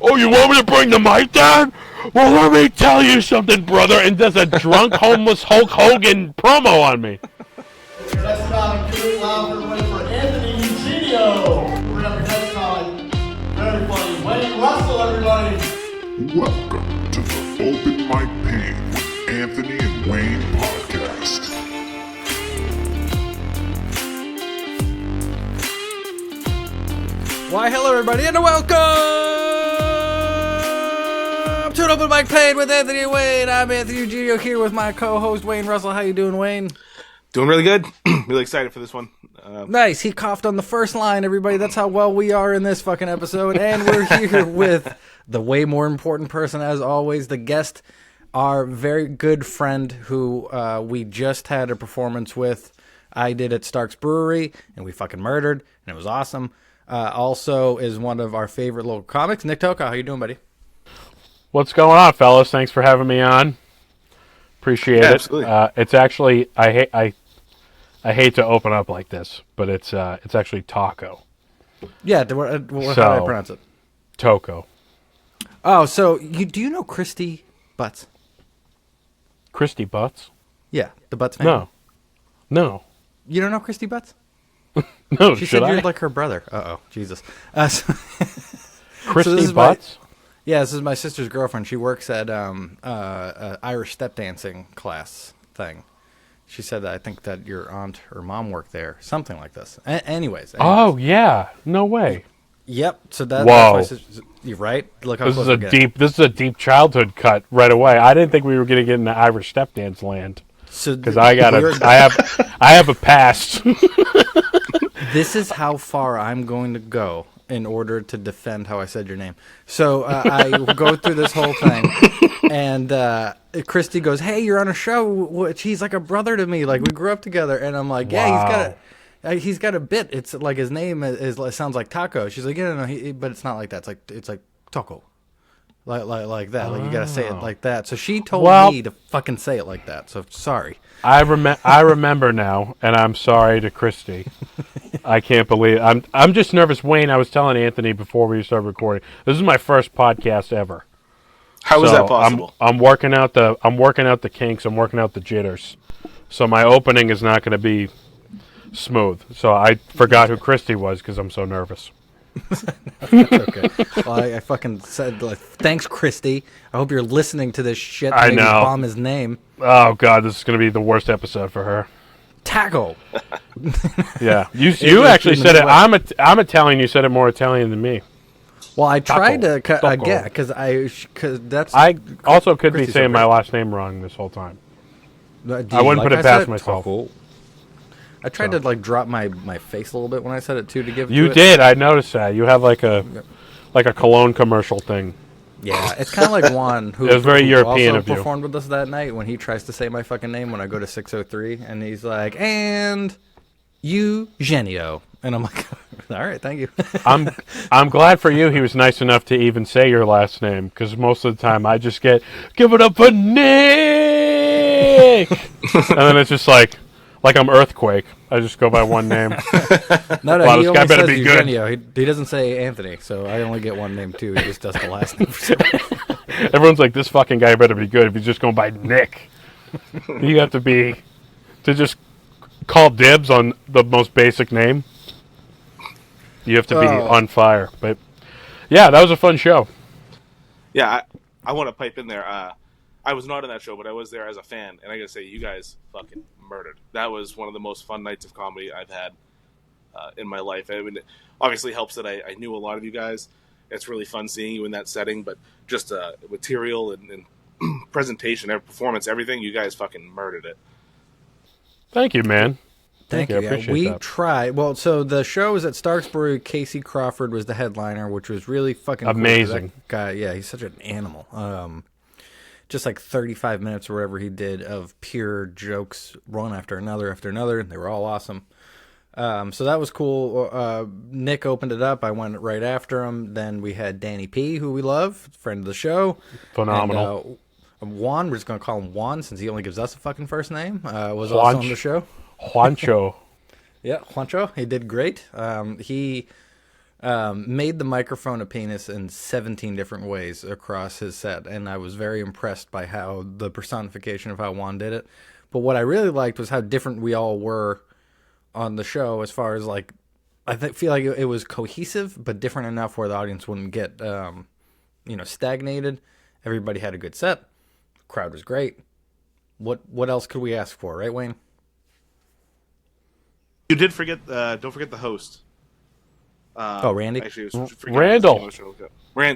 Oh, you want me to bring the mic down? Well, let me tell you something, brother. And does a drunk, homeless Hulk Hogan promo on me. Next time, give it loud for everybody for Anthony Eugenio. We're gonna have a next time. Very funny. Wayne Russell, everybody. Welcome to the Open Mic Pain with Anthony and Wayne podcast. Why, hello everybody, and welcome to an Open Mic Pain with Anthony and Wayne. I'm Anthony Eugenio here with my co-host Wayne Russell. How you doing, Wayne? Doing really good. Really excited for this one. Nice. He coughed on the first line, everybody. That's how well we are in this fucking episode. And we're here with the way more important person, as always, the guest, our very good friend who we just had a performance with. I did at Stark's Brewery, and we fucking murdered, and it was awesome. Also is one of our favorite local comics, Nick Tocco. How you doing, buddy? What's going on, fellas? Thanks for having me on. Appreciate it. Absolutely. It's actually I hate to open up like this, but it's actually Tocco. Yeah. How do I pronounce it? Tocco. Oh, so do you know Christy Butts? Christy Butts? Yeah, the Butts family. No. You don't know Christy Butts? No. She should said I? you're like her brother. Uh-oh, Jesus. Christy this is Butts? This is my sister's girlfriend. She works at Irish step dancing class thing. She said that I think that your aunt or mom worked there, something like this. Anyways. Oh yeah, no way. Yep. So that's Whoa. my sister. You're right. Look how This close is a we're getting. deep childhood cut right away. I didn't think we were gonna get into Irish step dance land So because I have a past. This is how far I'm going to go in order to defend how I said your name. So I go through this whole thing, and Christy goes, "Hey, you're on a show. He's like a brother to me. Like we grew up together." And I'm like, "Yeah, he's got a bit. It's like his name is sounds like Taco." She's like, "Yeah, no, but it's not like that. It's like Tocco, like that. Like you gotta say it like that." So she told me to fucking say it like that. So sorry. I remember now, and I'm sorry to Christy. I can't believe it. I'm just nervous, Wayne. I was telling Anthony before we started recording. This is my first podcast ever. How is that possible? I'm working out the kinks. I'm working out the jitters. So my opening is not going to be smooth. So I forgot who Christy was because I'm so nervous. Okay. Well, I fucking said, like, thanks, Christy. I hope you're listening to this shit. I Maybe know. Bomb his name. Oh God, this is going to be the worst episode for her. Taco. Yeah, you actually said it. I'm Italian. You said it more Italian than me. Well, I tried to Tocco. get because that's. I also could be Christy's saying okay. my last name wrong this whole time. Do I you wouldn't like put it I past said? myself. Tocco. I tried to like drop my face a little bit when I said it too to give. You to it. did. I noticed that. You have like a cologne commercial thing. Yeah, it's kind of like Juan, who, It was very who European also of you. performed with us that night when he tries to say my fucking name when I go to 603, and he's like, "And Eugenio," and I'm like, "All right, thank you." I'm glad for you. He was nice enough to even say your last name because most of the time I just give it up for Nick, and then it's just like I'm Earthquake. I just go by one name. No, Wow, he this guy only better says be good. Eugenio. He doesn't say Anthony, so I only get one name too. He just does the last name. For some reason. Everyone's like, this fucking guy better be good if he's just going by Nick. You have to just call dibs on the most basic name. You have to be on fire. But yeah, that was a fun show. Yeah, I want to pipe in there. I was not in that show, but I was there as a fan, and I gotta say, you guys fucking murdered. That was one of the most fun nights of comedy I've had in my life. I mean, it obviously helps that I knew a lot of you guys. It's really fun seeing you in that setting, but just material and presentation, performance, everything, you guys fucking murdered it. Thank you, man. Thank you. I appreciate we that. tried. Well, so the show was at Stark's Brewery. Casey Crawford was the headliner, which was really fucking amazing. Cool. That guy, yeah, he's such an animal. Just like 35 minutes or whatever he did of pure jokes, one after another, and they were all awesome. So that was cool. Nick opened it up. I went right after him. Then we had Danny P, who we love, friend of the show. Phenomenal. And, Juan, we're just going to call him Juan since he only gives us a fucking first name, was Juancho. also on the show. Juancho. Yeah, Juancho. He did great. He made the microphone a penis in 17 different ways across his set, and I was very impressed by how the personification of how Juan did it. But what I really liked was how different we all were on the show, as far as like, feel like it was cohesive, but different enough where the audience wouldn't get, stagnated. Everybody had a good set. Crowd was great. What else could we ask for, right, Wayne? You did forget. Don't forget the host. Randy. Actually, Randall.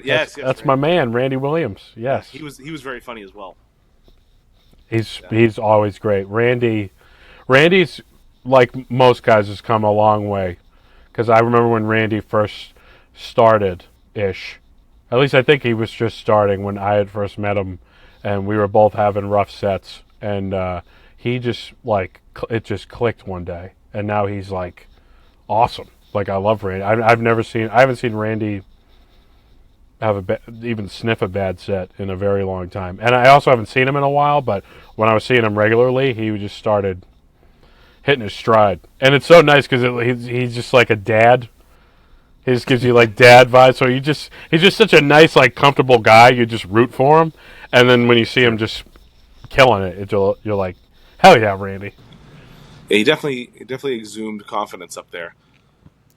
Yes, That's my man, Randy Williams. Yes, he was very funny as well. He's always great. Randy's like most guys has come a long way, because I remember when Randy first started ish. At least I think he was just starting when I had first met him, and we were both having rough sets, and he just it just clicked one day, and now he's like awesome. Like, I love Randy. I haven't seen Randy have even sniff a bad set in a very long time. And I also haven't seen him in a while, but when I was seeing him regularly, he just started hitting his stride. And it's so nice because he's just like a dad. He just gives you like dad vibes. So he's just such a nice, like, comfortable guy. You just root for him. And then when you see him just killing it, you're like, hell yeah, Randy. Yeah, he definitely exhumed confidence up there.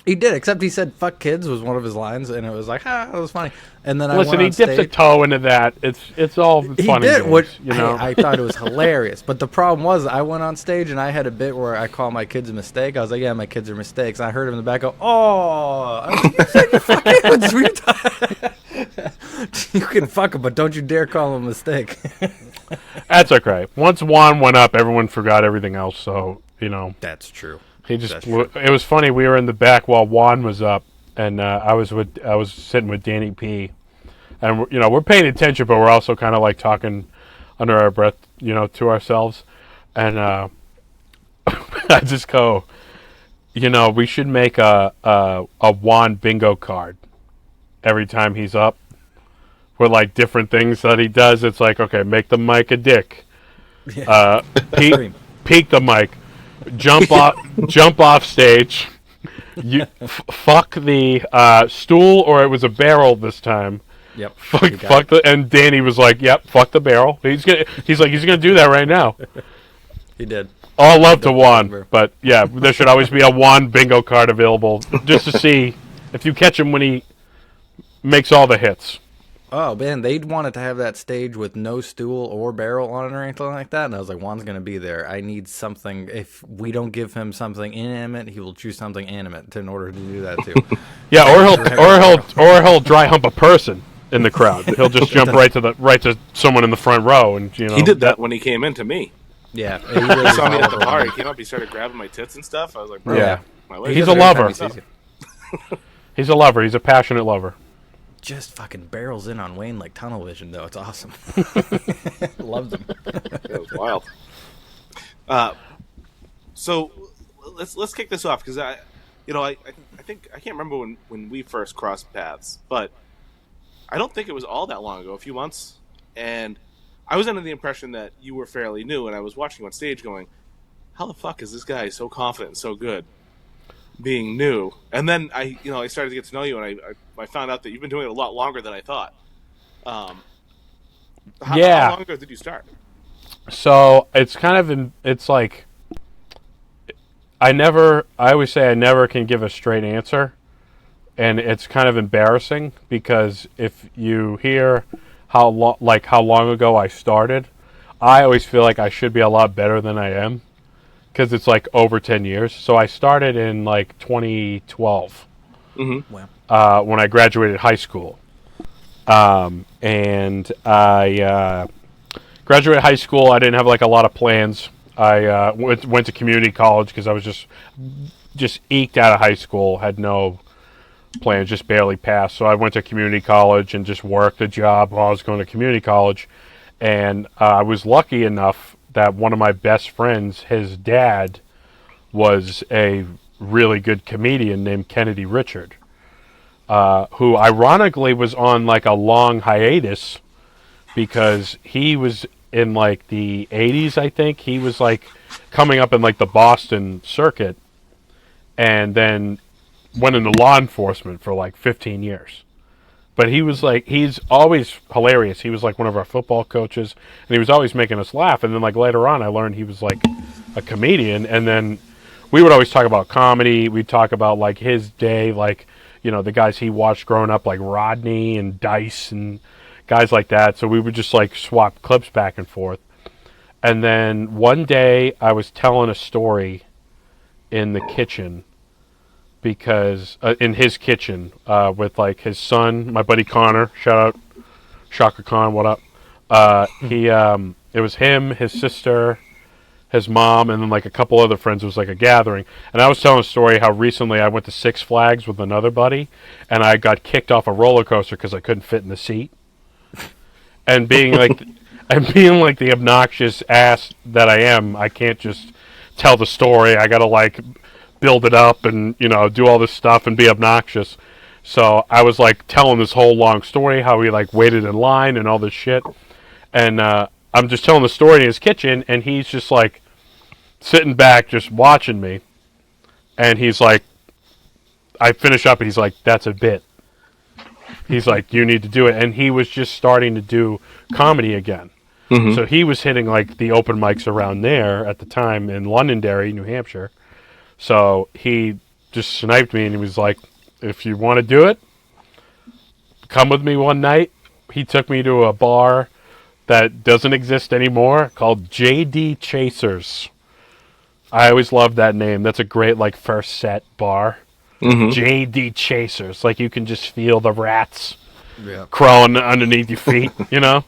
He did, except he said "fuck kids" was one of his lines, and it was like, that was funny. And then he dipped a toe into that. It's all funny. He did, games, you know? I thought it was hilarious. But the problem was, I went on stage and I had a bit where I call my kids a mistake. I was like, yeah, my kids are mistakes. And I heard him in the back go, oh, I was like, you said you fuck kids. You can fuck them, but don't you dare call them a mistake. That's okay. Once Juan went up, everyone forgot everything else. So, that's true. It was funny. We were in the back while Juan was up, and I was sitting with Danny P, and we're paying attention, but we're also kind of like talking under our breath, to ourselves, and I just go, we should make a Juan bingo card every time he's up, with like different things that he does. It's like, okay, make the mic a dick, peek the mic. Jump off stage. You fuck the stool, or it was a barrel this time. Yep. And Danny was like, "Yep, fuck the barrel." He's gonna do that right now. He did. All love to Juan, but yeah, there should always be a Juan bingo card available just to see if you catch him when he makes all the hits. Oh, man, they'd wanted to have that stage with no stool or barrel on it or anything like that. And I was like, Juan's going to be there. I need something. If we don't give him something inanimate, he will choose something animate in order to do that, too. Yeah, or he'll dry hump a person in the crowd. He'll just jump right to someone in the front row. And he did that when he came into me. Yeah. He really saw me at the bar. He came up, he started grabbing my tits and stuff. I was like, bro, yeah. He's a lover. He's a lover. He's a passionate lover. Just fucking barrels in on Wayne like tunnel vision, though. It's awesome. Loved him. That was wild. So let's kick this off, because I think I can't remember when we first crossed paths, but I don't think it was all that long ago, a few months, and I was under the impression that you were fairly new, and I was watching you on stage going, how the fuck is this guy so confident and so good being new? And then I started to get to know you, and I found out that you've been doing it a lot longer than I thought. How long ago did you start? So it's kind of it's like I always say I never can give a straight answer, and it's kind of embarrassing, because if you hear how long ago I started, I always feel like I should be a lot better than I am, because it's like over 10 years. So I started in like 2012, Wow. when I graduated high school. And I graduated high school. I didn't have like a lot of plans. I went to community college because I was just eked out of high school, had no plans, just barely passed. So I went to community college and just worked a job while I was going to community college. And I was lucky enough that one of my best friends, his dad, was a really good comedian named Kennedy Richard, who ironically was on like a long hiatus because he was in like the 80s, I think. He was like coming up in like the Boston circuit, and then went into law enforcement for like 15 years. But he was like, he's always hilarious. He was like one of our football coaches, and he was always making us laugh. And then like later on, I learned he was like a comedian. And then we would always talk about comedy. We'd talk about like his day, like, you know, the guys he watched growing up, like Rodney and Dice and guys like that. So we would just like swap clips back and forth. And then one day I was telling a story in the kitchen, because in his kitchen with like his son, my buddy Connor, shout out Shaka Khan, what up? It was him, his sister, his mom, and then like a couple other friends. It was like a gathering, and I was telling a story how recently I went to Six Flags with another buddy, and I got kicked off a roller coaster because I couldn't fit in the seat, and being like the obnoxious ass that I am, I can't just tell the story. I gotta like build it up and, you know, do all this stuff and be obnoxious. So I was like telling this whole long story, how we like waited in line and all this shit. And I'm just telling the story in his kitchen, and he's just like sitting back just watching me. And he's like, I finish up and he's like, that's a bit. He's like, you need to do it. And he was just starting to do comedy again. Mm-hmm. So he was hitting like the open mics around there at the time in Londonderry, New Hampshire. So he just sniped me, and he was like, if you want to do it, come with me one night. He took me to a bar that doesn't exist anymore called J.D. Chasers. I always loved that name. That's a great like first set bar. Mm-hmm. J.D. Chasers. Like you can just feel the rats crawling underneath your feet, you know?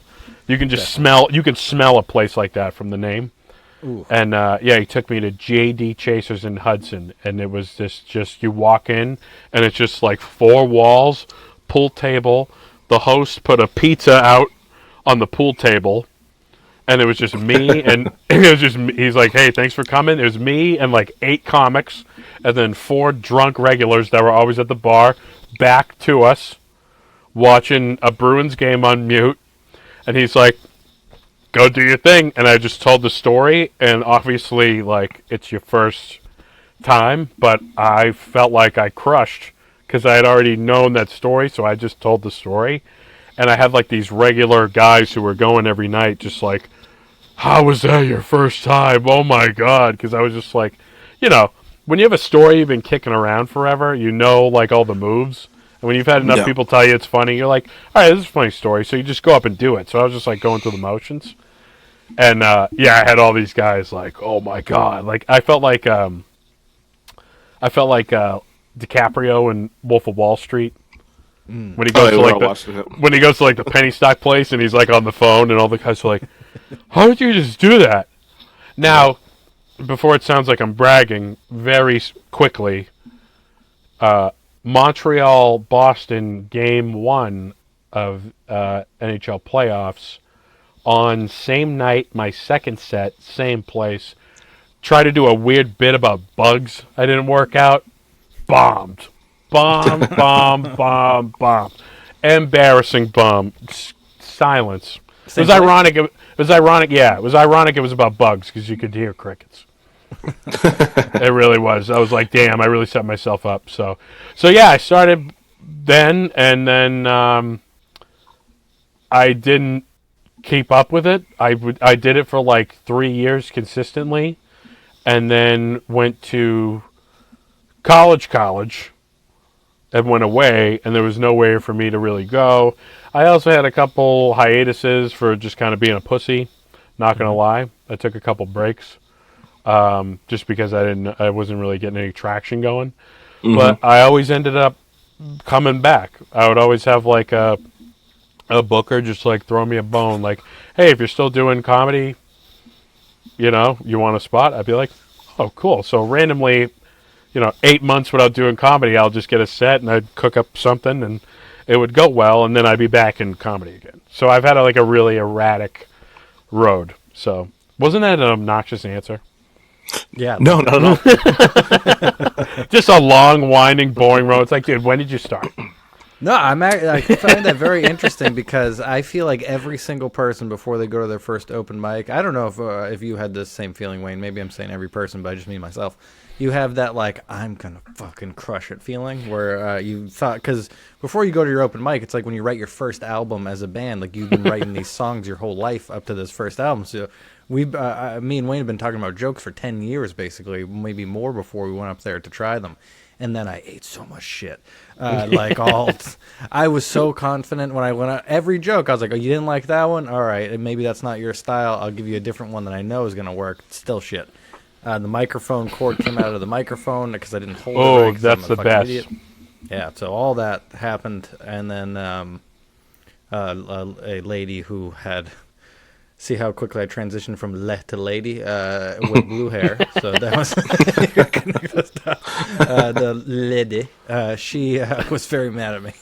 You can just smell a place like that from the name. Ooh. And he took me to J.D. Chasers in Hudson, and it was just you walk in, and it's just like 4 walls, pool table. The host put a pizza out on the pool table, and it was just me, and he's like, hey, thanks for coming. It was me and like 8 comics, and then 4 drunk regulars that were always at the bar back to us, watching a Bruins game on mute, and he's like, go do your thing. And I just told the story, and obviously, like, it's your first time, but I felt like I crushed because I had already known that story, so I just told the story. And I had, like, these regular guys who were going every night just like, how was that your first time? Oh, my God. Because I was just like, you know, when you have a story you've been kicking around forever, you know, like, all the moves. And when you've had enough people tell you it's funny, you're like, all right, this is a funny story. So you just go up and do it. So I was just, like, going through the motions. And, I had all these guys like, oh, my God. Like, I felt like DiCaprio in Wolf of Wall Street. When he goes when he goes to, like, the penny stock place, and he's, like, on the phone, and all the guys are like, how did you just do that? Now, before it sounds like I'm bragging, very quickly, Montreal-Boston Game 1 of NHL playoffs, on same night, my second set, same place, try to do a weird bit about bugs. I didn't work out. Bombed. Bomb. Embarrassing bomb. Silence. It was ironic. It was ironic. Yeah, it was ironic. It was about bugs because you could hear crickets. It really was. I was like, damn, I really set myself up. So yeah, I started then, and then I didn't keep up with it. I did it for like 3 years consistently, and then went to college, and went away, and there was nowhere for me to really go. I also had a couple hiatuses for just kind of being a pussy. Not gonna lie, I took a couple breaks, just because I wasn't really getting any traction going. Mm-hmm. But I always ended up coming back. I would always have like a booker just like throw me a bone, like, hey, if you're still doing comedy, you know, you want a spot? I'd be like, oh, cool. So randomly, 8 months without doing comedy, I'll just get a set and I'd cook up something and it would go well, and then I'd be back in comedy again. So I've had a really erratic road. So wasn't that an obnoxious answer? Yeah. No. Just a long, winding, boring road. It's like, dude, when did you start? No, I find that very interesting because I feel like every single person before they go to their first open mic. I don't know if you had this same feeling, Wayne. Maybe I'm saying every person, but I just mean myself. You have that like I'm gonna fucking crush it feeling where you thought because before you go to your open mic, it's like when you write your first album as a band. Like you've been writing these songs your whole life up to this first album. So me and Wayne have been talking about jokes for 10 years, basically, maybe more before we went up there to try them. And then I ate so much shit. I was so confident when I went out. Every joke, I was like, oh, you didn't like that one? All right, maybe that's not your style. I'll give you a different one that I know is going to work. It's still shit. The microphone cord came out of the microphone because I didn't hold it. Oh, that's the best. Idiot. Yeah, so all that happened. And then a lady who had... See how quickly I transitioned from le to lady with blue hair. So that was the lady. She was very mad at me.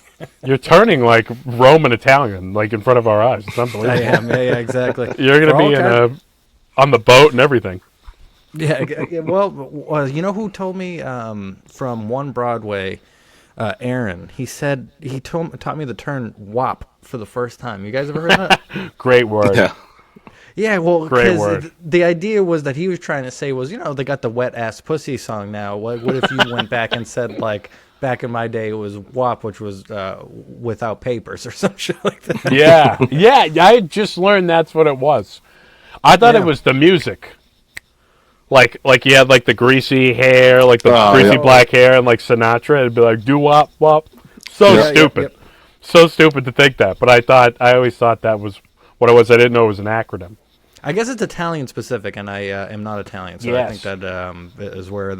You're turning like Roman Italian, like in front of our eyes. It's unbelievable. I am. Yeah, exactly. You're going to be on the boat and everything. Yeah. Well, you know who told me from One Broadway? Aaron. He said he taught me the term "wop" for the first time. You guys ever heard that? Great word. Yeah. Yeah, well, Great because word. the idea was that he was trying to say was, they got the wet ass pussy song now. What if you went back and said like back in my day it was WAP, which was without papers or some shit like that. Yeah. I just learned that's what it was. I thought it was the music. Like you had like the greasy hair, like the greasy black hair, and like Sinatra. It'd be like do wop wop. So stupid. Yep. So stupid to think that. But I always thought that was what it was. I didn't know it was an acronym. I guess it's Italian specific, and I am not Italian, so I think that is where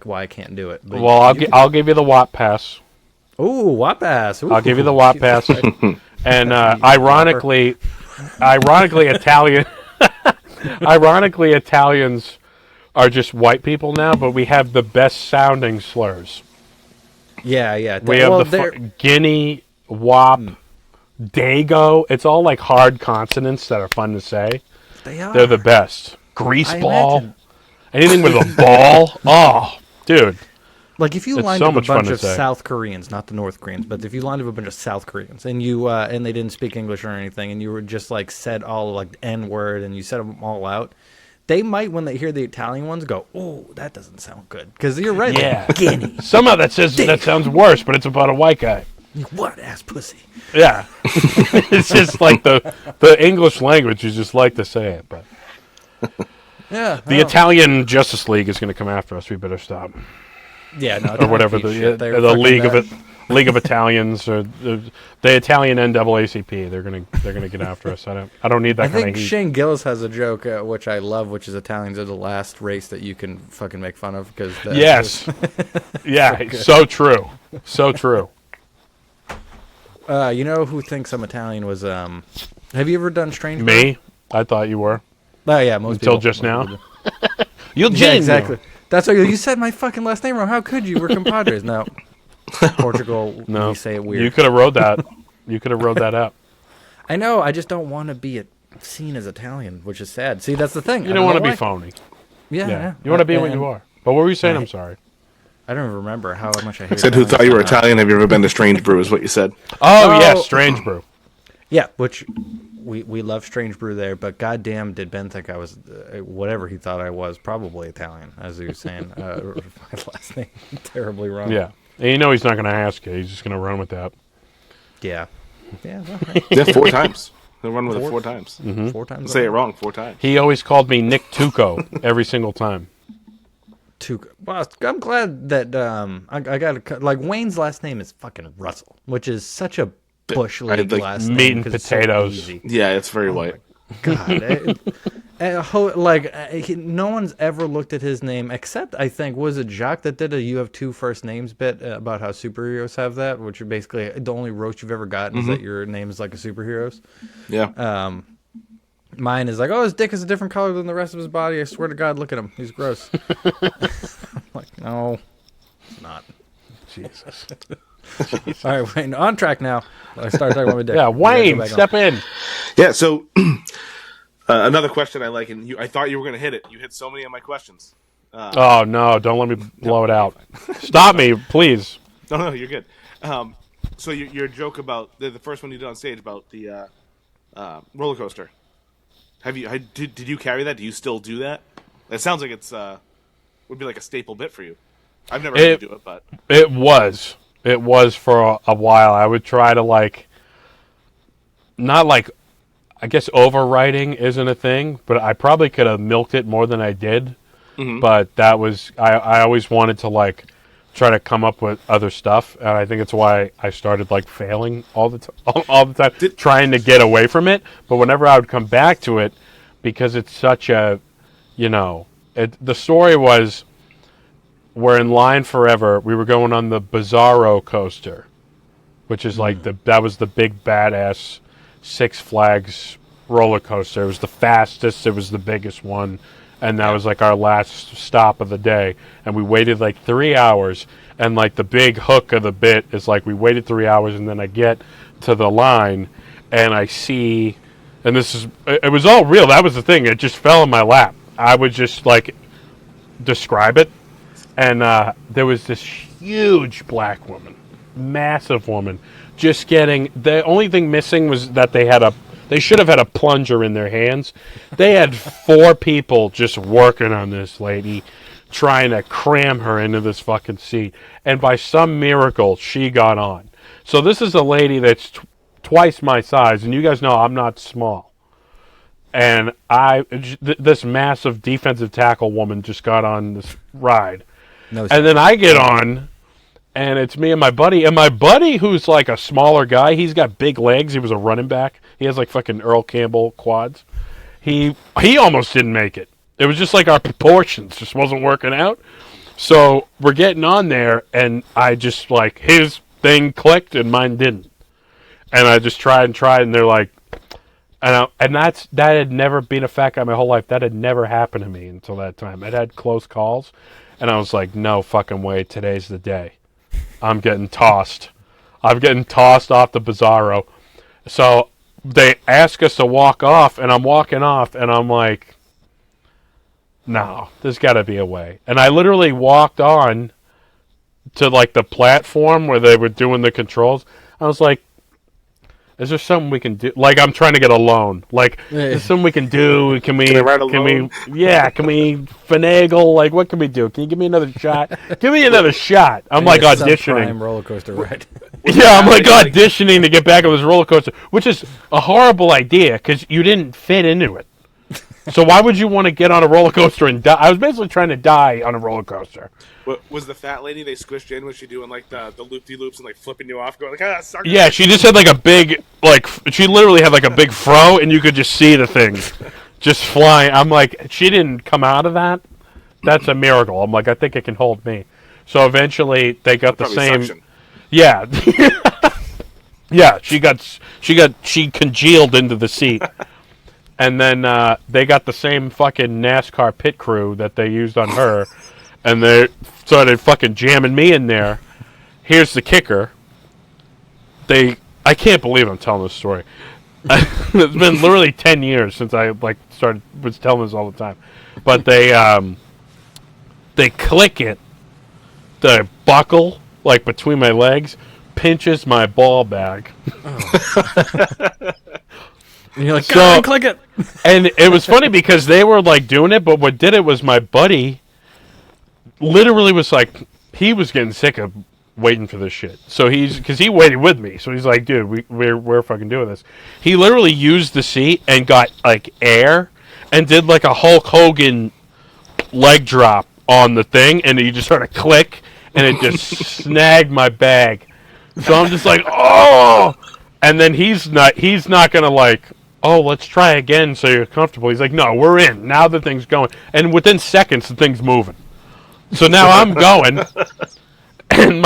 why I can't do it. But well, I'll give you the WAP pass. Ooh, WAP pass. Ooh, I'll give you the WAP pass. And ironically, Italians are just white people now, but we have the best sounding slurs. Yeah. We have Guinea, WAP. Dago, it's all like hard consonants that are fun to say. They're the best. Greaseball. Anything with a ball. Oh, dude. Like if you lined up a bunch of South Koreans, not the North Koreans, but if you lined up a bunch of South Koreans and you and they didn't speak English or anything, and you were just like said all like N-word and you said them all out, they might, when they hear the Italian ones, go, "Oh, that doesn't sound good." Because you're right. Yeah. Like, Guinea. Somehow that sounds worse, but it's about a white guy. What ass pussy? Yeah, it's just like the English language. You just like to say it, but yeah, the Italian Justice League is going to come after us. We better stop. Yeah, no, or whatever the League of Italians or the Italian NAACP. They're gonna get after us. I don't need that kind of heat. I think Shane Gillis has a joke which I love, which is Italians are the last race that you can fucking make fun of because yes, yeah, so true, so true. You know who thinks I'm Italian was have you ever done Strange Brew? Me? I thought you were. Oh yeah, most until people, just most now. Yeah, exactly. That's why you said my fucking last name wrong. How could you? We're compadres. No. Portugal, we say it weird. You could have wrote that. You could have wrote that up. I know. I just don't want to be seen as Italian, which is sad. See, that's the thing. You don't want to be phony. Yeah. You want to be what you are. But what were you saying? I'm sorry. I don't even remember how much I hate. Said who thought you were Italian? Have you ever been to Strange Brew? Is what you said. Oh yes, Strange Brew. Yeah, which we love Strange Brew there, but goddamn, did Ben think I was whatever he thought I was? Probably Italian, as he was saying. My last name terribly wrong. Yeah, and you know he's not going to ask you. He's just going to run with that. Yeah. Well, yeah, 4 times. He'll run with it 4 times. Mm-hmm. 4 times. Say it wrong 4 times. He always called me Nick Tocco every single time. Well, I'm glad that I got like Wayne's last name is fucking Russell, which is such a bush league last name. Meat and potatoes. So yeah, it's very white. God, no one's ever looked at his name except I think was it Jacques that did a "you have 2 first names" bit about how superheroes have that, which are basically the only roast you've ever gotten is that your name is like a superhero's. Yeah. Mine is like, oh, his dick is a different color than the rest of his body. I swear to God, look at him. He's gross. I'm like, no, it's not. Jesus. All right, Wayne, on track now. I start talking about my dick. Yeah, Wayne, step in. Yeah, so another question I like, and I thought you were going to hit it. You hit so many of my questions. Oh, no, don't let me blow it out. Stop me, please. No, you're good. So your joke about the first one you did on stage about the roller coaster. Did you carry that? Do you still do that? It sounds like it's would be like a staple bit for you. I've never heard you do it, but it was for a while. I would try to like, not like, I guess overwriting isn't a thing, but I probably could have milked it more than I did. Mm-hmm. But that was I always wanted to like try to come up with other stuff, and I think it's why I started like failing all the time, trying to get away from it. But whenever I would come back to it, because it's such a, the story was, we're in line forever. We were going on the Bizarro coaster, which is like that was the big badass Six Flags roller coaster. It was the fastest. It was the biggest one. And that was like our last stop of the day. And we waited like 3 hours. And like the big hook of the bit is like we waited 3 hours, and then I get to the line and I see, and it was all real. That was the thing. It just fell in my lap. I would just like describe it. And there was this huge black woman, massive woman, just getting, the only thing missing was that they should have had a plunger in their hands. They had 4 people just working on this lady, trying to cram her into this fucking seat. And by some miracle, she got on. So this is a lady that's twice my size, and you guys know I'm not small. And this massive defensive tackle woman just got on this ride. And then I get on, and it's me and my buddy. And my buddy, who's like a smaller guy, he's got big legs. He was a running back. He has like fucking Earl Campbell quads. He almost didn't make it. It was just like our proportions just wasn't working out. So we're getting on there, and I just like, his thing clicked and mine didn't. And I just tried, and they're like, that had never been a fat guy my whole life. That had never happened to me until that time. I'd had close calls, and I was like, no fucking way, today's the day. I'm getting tossed. I'm getting tossed off the Bizarro. So they ask us to walk off, and I'm walking off, and I'm like, no, there's got to be a way. And I literally walked on to like the platform where they were doing the controls. I was like, is there something we can do? Like, I'm trying to get a loan. Like, is there something we can do? Can we finagle? Like, what can we do? Can you give me another shot? Give me another shot. I'm like auditioning. Roller coaster ride. Yeah, I'm like auditioning to get back on this roller coaster, which is a horrible idea because you didn't fit into it. So why would you want to get on a roller coaster and die? I was basically trying to die on a roller coaster. Was the fat lady they squished in? Was she doing like the loop-de-loops and like flipping you off, going like, sucker? Yeah, she just had like a big, like, she literally had like a big fro, and you could just see the thing just flying. I'm like, she didn't come out of that? That's a miracle. I'm like, I think it can hold me. So eventually they got the same. Suction. Yeah. Yeah, she congealed into the seat. And then they got the same fucking NASCAR pit crew that they used on her, and they started fucking jamming me in there. Here's the kicker. I can't believe I'm telling this story. It's been literally 10 years since I was telling this all the time. But they click it, the buckle, like between my legs, pinches my ball bag. Oh. And you're like, go click it. And it was funny because they were like doing it, but what did it was my buddy literally was like, he was getting sick of waiting for this shit. So because he waited with me. So he's like, dude, we're fucking doing this. He literally used the seat and got like air and did like a Hulk Hogan leg drop on the thing. And he just started click and it just snagged my bag. So I'm just like, oh! And then he's not going to like, oh, let's try again so you're comfortable. He's like, no, we're in. Now the thing's going. And within seconds, the thing's moving. So now I'm going. And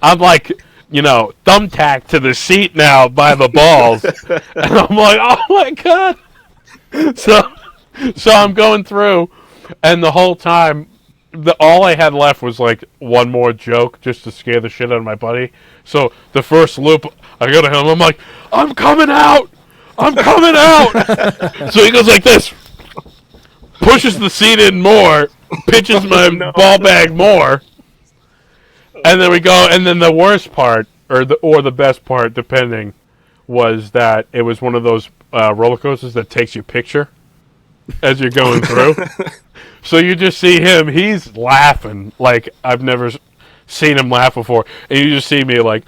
I'm like, thumbtacked to the seat now by the balls. And I'm like, oh, my God. So I'm going through. And the whole time, all I had left was like one more joke just to scare the shit out of my buddy. So the first loop, I go to him. I'm like, I'm coming out. I'm coming out. So he goes like this, pushes the seat in more, pitches my ball bag more, and then we go. And then the worst part or the best part, depending, was that it was one of those roller coasters that takes your picture as you're going through. So you just see him, he's laughing like I've never seen him laugh before. And you just see me like,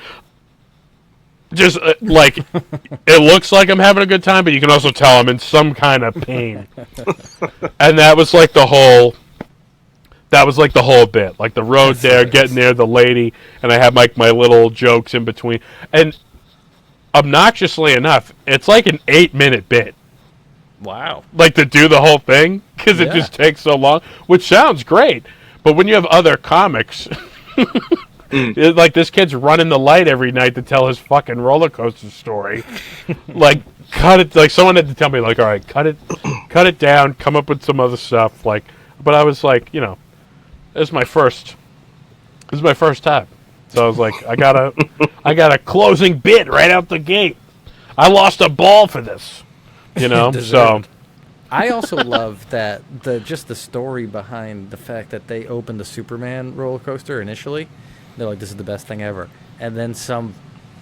just like, it looks like I'm having a good time, but you can also tell I'm in some kind of pain. And that was like the whole bit. Like the road there, getting there, the lady, and I have like my little jokes in between. And obnoxiously enough, it's like an 8-minute bit. Wow. Like to do the whole thing, because it just takes so long, which sounds great. But when you have other comics, like this kid's running the light every night to tell his fucking roller coaster story. Like, cut it. Like someone had to tell me, like, all right, cut it down, come up with some other stuff. Like, but I was like, you know, this is my first time. So I was like, I got a closing bid right out the gate. I lost a ball for this. You know, so I also love that the story behind the fact that they opened the Superman roller coaster initially. They're like, this is the best thing ever. And then some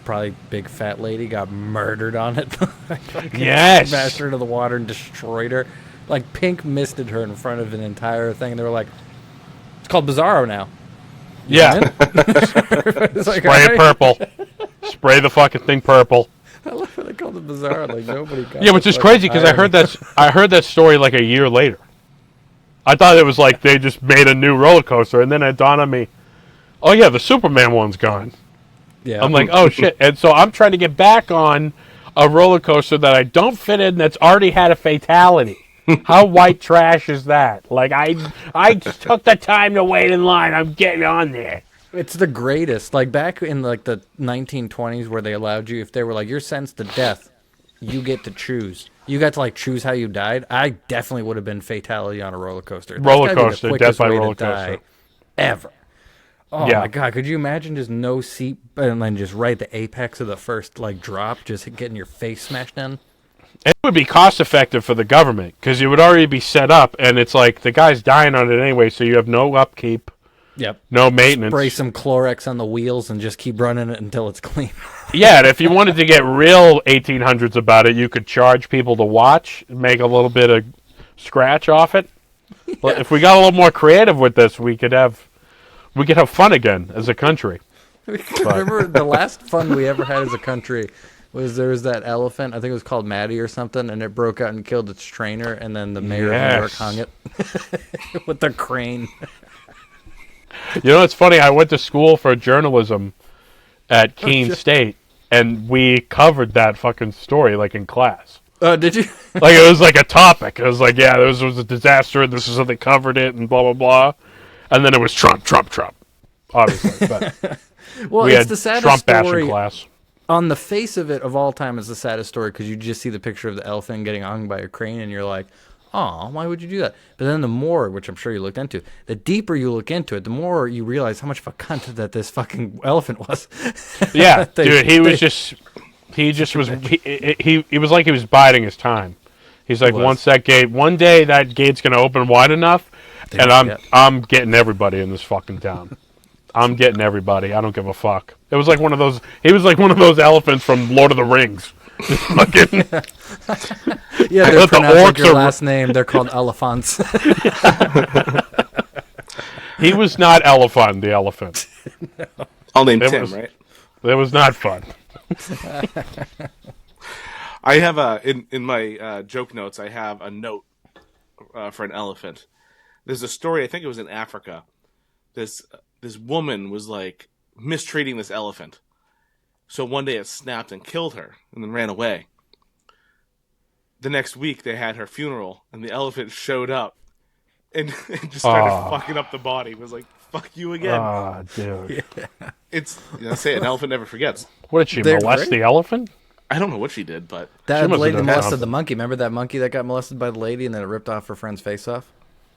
probably big fat lady got murdered on it. Yes. Smashed her into the water and destroyed her. Like Pink misted her in front of an entire thing. And they were like, it's called Bizarro now. Yeah. It's like, Spray it purple. Spray the fucking thing purple. I love how they called it Bizarro. Like nobody got Yeah, which is crazy because I heard that story like a year later. I thought it was like they just made a new roller coaster, and then it dawned on me, oh yeah, the Superman one's gone. Yeah. I'm like, oh shit. And so I'm trying to get back on a roller coaster that I don't fit in that's already had a fatality. How white trash is that? Like I took the time to wait in line. I'm getting on there. It's the greatest. Like back in like the 1920s where they allowed you, if they were like, you're sentenced to death, you get to choose. You got to like choose how you died. I definitely would have been fatality on a roller coaster. Roller coaster, death by roller coaster. Ever. Oh Yeah. my God. Could you imagine just no seat and then just right at the apex of the first like drop, just getting your face smashed in? It would be cost effective for the government because you would already be set up, and it's like the guy's dying on it anyway, so you have no upkeep. Yep. No maintenance. Spray some Clorox on the wheels and just keep running it until it's clean. Yeah, and if you wanted to get real 1800s about it, you could charge people to watch, make a little bit of scratch off it. Yeah. But if we got a little more creative with this, we could have fun again as a country. Remember the last fun we ever had as a country was there was that elephant, I think it was called Maddie or something, and it broke out and killed its trainer, and then the mayor of New York hung it with the crane. You know, it's funny. I went to school for journalism at Keene State, and we covered that fucking story, like, in class. Did you? Like, it was like a topic. It was like, yeah, this was a disaster, and this is how they covered it, and blah, blah, blah. And then it was Trump, obviously. But well, we it's had the saddest Trump story. bashing class. On the face of it, of all time, is the saddest story, because you just see the picture of the elephant getting hung by a crane, and you're like, oh, why would you do that? But then the more, which I'm sure you looked into, the deeper you look into it, the more you realize how much of a cunt that this fucking elephant was. Yeah, dude, he was like he was biding his time. He's like, one day that gate's gonna open wide enough, and I'm getting everybody in this fucking town. I'm getting everybody. I don't give a fuck. It was like one of those. He was like one of those elephants from Lord of the Rings. Fucking. Yeah, they're pronounced like your last name. They're called elephants. He was not Elephant, the elephant. No. I'll name Tim, right? It was not fun. I have in my joke notes. I have a note for an elephant. There's a story. I think it was in Africa. This woman was like mistreating this elephant. So one day it snapped and killed her, and then ran away. The next week they had her funeral, and the elephant showed up and just started fucking up the body. It was like, fuck you again. Oh, dude. Yeah. It's, say it, an elephant never forgets. What did she molest the elephant? I don't know what she did, but... That lady molested the monkey. Remember that monkey that got molested by the lady and then it ripped off her friend's face off?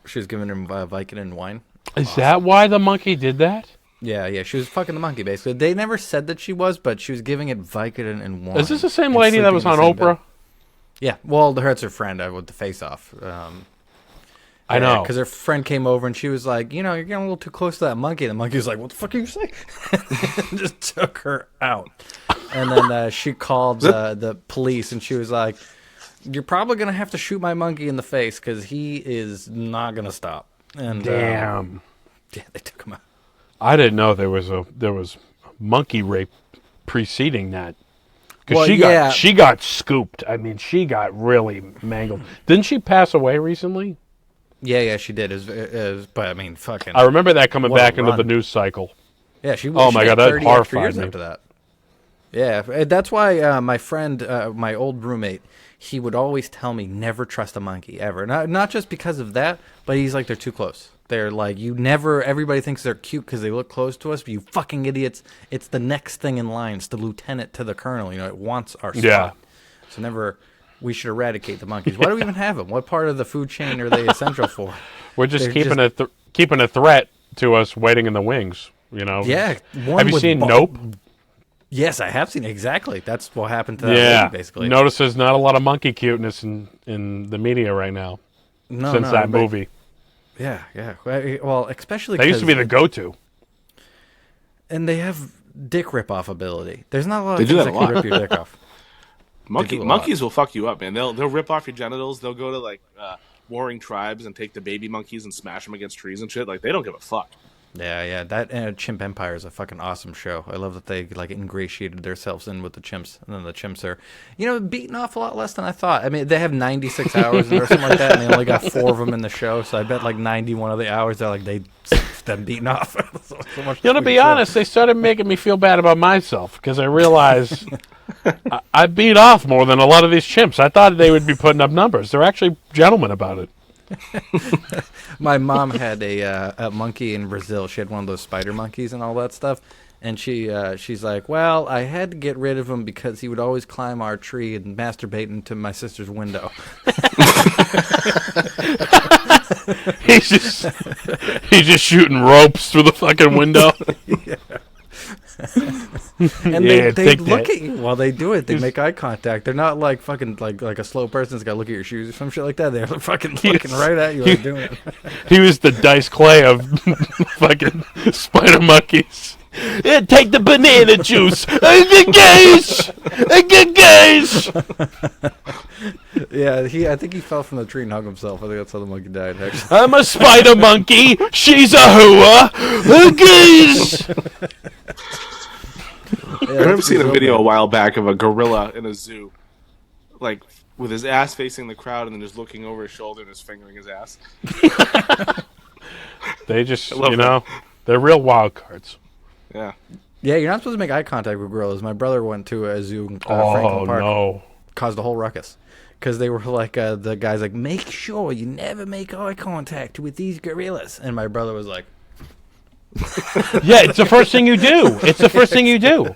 She was giving him Vicodin and wine. Is that why the monkey did that? Yeah. She was fucking the monkey, basically. They never said that she was, but she was giving it Vicodin and wine. Is this the same lady that was on Oprah? Bed. Yeah. Well, that's her friend with the face off. I know. Because her friend came over and she was like, you're getting a little too close to that monkey. And the monkey was like, what the fuck are you saying? Just took her out. And then she called the police and she was like, you're probably going to have to shoot my monkey in the face because he is not going to stop. And Damn. yeah, they took him out. I didn't know there was monkey rape preceding that. Because Well, she got scooped. I mean, she got really mangled. Didn't she pass away recently? Yeah, she did. But I mean, fucking. I remember that coming What a back into run. the news cycle. Yeah, she. Oh my she God, got that 30 horrified extra years me. after that. Yeah, that's why my friend, my old roommate, he would always tell me never trust a monkey ever. Not just because of that, but he's like they're too close. They're like everybody thinks they're cute because they look close to us, but you fucking idiots, it's the next thing in line. It's the lieutenant to the colonel. It wants our spot. Yeah. So we should eradicate the monkeys. Why do we even have them? What part of the food chain are they essential for? We're just They're keeping a threat to us waiting in the wings. Yeah. Have you seen Nope? Yes, I have seen it. Exactly. That's what happened to that lady, basically. Notice there's not a lot of monkey cuteness in the media right now since that movie. Yeah. Well, especially They used to be the go-to. and they have dick rip-off ability. There's not a lot They of do things that that a can lot. rip your dick off. Monkeys will fuck you up, man. They'll rip off your genitals. They'll go to like warring tribes and take the baby monkeys and smash them against trees and shit. Like they don't give a fuck. Yeah. That Chimp Empire is a fucking awesome show. I love that they like ingratiated themselves in with the chimps, and then the chimps are, beating off a lot less than I thought. I mean, they have 96 hours or something like that, and they only got 4 of them in the show. So I bet like 91 of the hours they're like them beating off. so much. To be honest, they started making me feel bad about myself because I realized I beat off more than a lot of these chimps. I thought they would be putting up numbers. They're actually gentlemen about it. My mom had a monkey in Brazil. She had one of those spider monkeys and all that stuff. And she's like, well, I had to get rid of him because he would always climb our tree and masturbate into my sister's window. He's just shooting ropes through the fucking window. And Yeah, they take look that. at you while they do it. They make eye contact. They're not like fucking like a slow person's got to look at your shoes or some shit like that. They're fucking looking right at you while they're doing it. He was the Dice Clay of fucking spider monkeys. Yeah, take the banana juice. Guys! Yeah, I think he fell from the tree and hung himself. I think that's how the monkey died, actually. I'm a spider monkey. She's a hooah. Guys! I remember seeing a video a while back of a gorilla in a zoo, like with his ass facing the crowd and then just looking over his shoulder and just fingering his ass. They just, that. they're real wild cards. Yeah. Yeah, you're not supposed to make eye contact with gorillas. My brother went to a zoo in Franklin Park. No. Caused a whole ruckus. Because they were like, the guy's like, make sure you never make eye contact with these gorillas. And my brother was like, Yeah, it's the first thing you do. It's the first thing you do.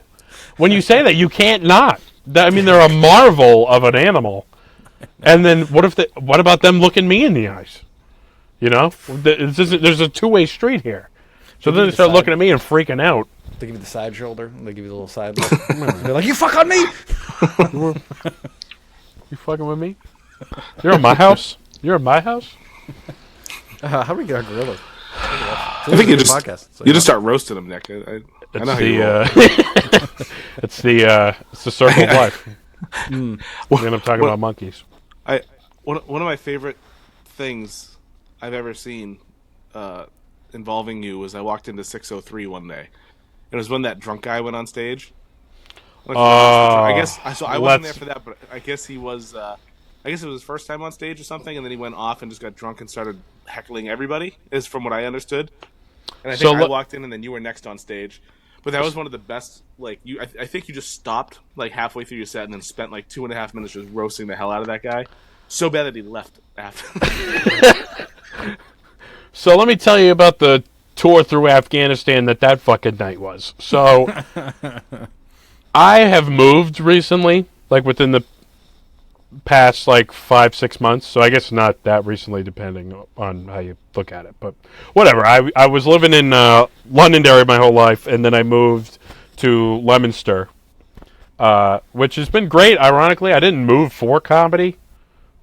When you say that, you can't not. I mean, they're a marvel of an animal. And then what about them looking me in the eyes? There's a two-way street here. So then they start looking at me and freaking out. they give you the side shoulder. They give you the little side look. They're like, you fuck on me! You fucking with me? You're in my house? You're in my house? How do we get our gorillas? I think you just start roasting them, Nick. I know how you roll. It's the circle of life. We end up talking about monkeys. One of my favorite things I've ever seen involving you was I walked into 603 one day. It was when that drunk guy went on stage. I guess I wasn't there for that, but I guess he was. I guess it was his first time on stage or something, and then he went off and just got drunk and started heckling everybody. Is from what I understood. And I think I walked in, and then you were next on stage. But that was one of the best. Like I think you just stopped like halfway through your set, and then spent like 2.5 minutes just roasting the hell out of that guy. So bad that he left after. So let me tell you about the tour through Afghanistan that fucking night was. So I have moved recently, like within the past like 5-6 months. So I guess not that recently, depending on how you look at it. But whatever. I was living in Londonderry my whole life, and then I moved to Leominster, which has been great. Ironically, I didn't move for comedy,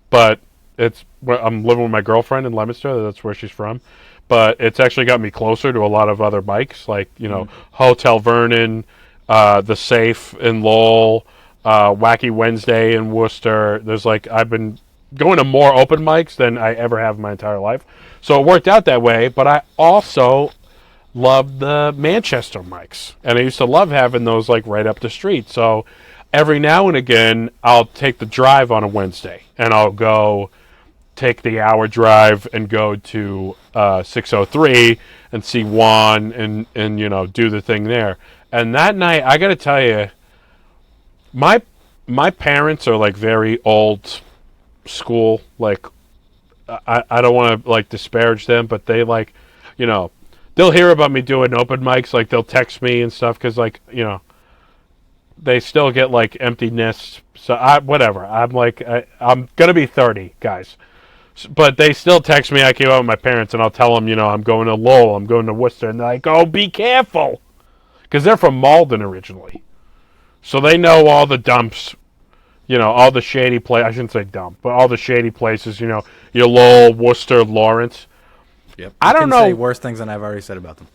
but I'm living with my girlfriend in Leominster. That's where she's from. But it's actually got me closer to a lot of other mics, like, Hotel Vernon, The Safe in Lowell, Wacky Wednesday in Worcester. I've been going to more open mics than I ever have in my entire life. So it worked out that way, but I also love the Manchester mics. And I used to love having those, right up the street. So every now and again, I'll take the drive on a Wednesday, and I'll go take the hour drive and go to 603 and see Juan and do the thing there. And that night, I got to tell you, my parents are very old school. I don't want to disparage them, but they they'll hear about me doing open mics. They'll text me and stuff because they still get empty nests. So whatever. I'm gonna be 30, guys. But they still text me. I came out with my parents, and I'll tell them, I'm going to Lowell, I'm going to Worcester, and they're like, "Oh, be careful," because they're from Malden originally, so they know all the dumps, all the shady I shouldn't say dump, but all the shady places, your Lowell, Worcester, Lawrence. Yep. I don't know. Say worse things than I've already said about them.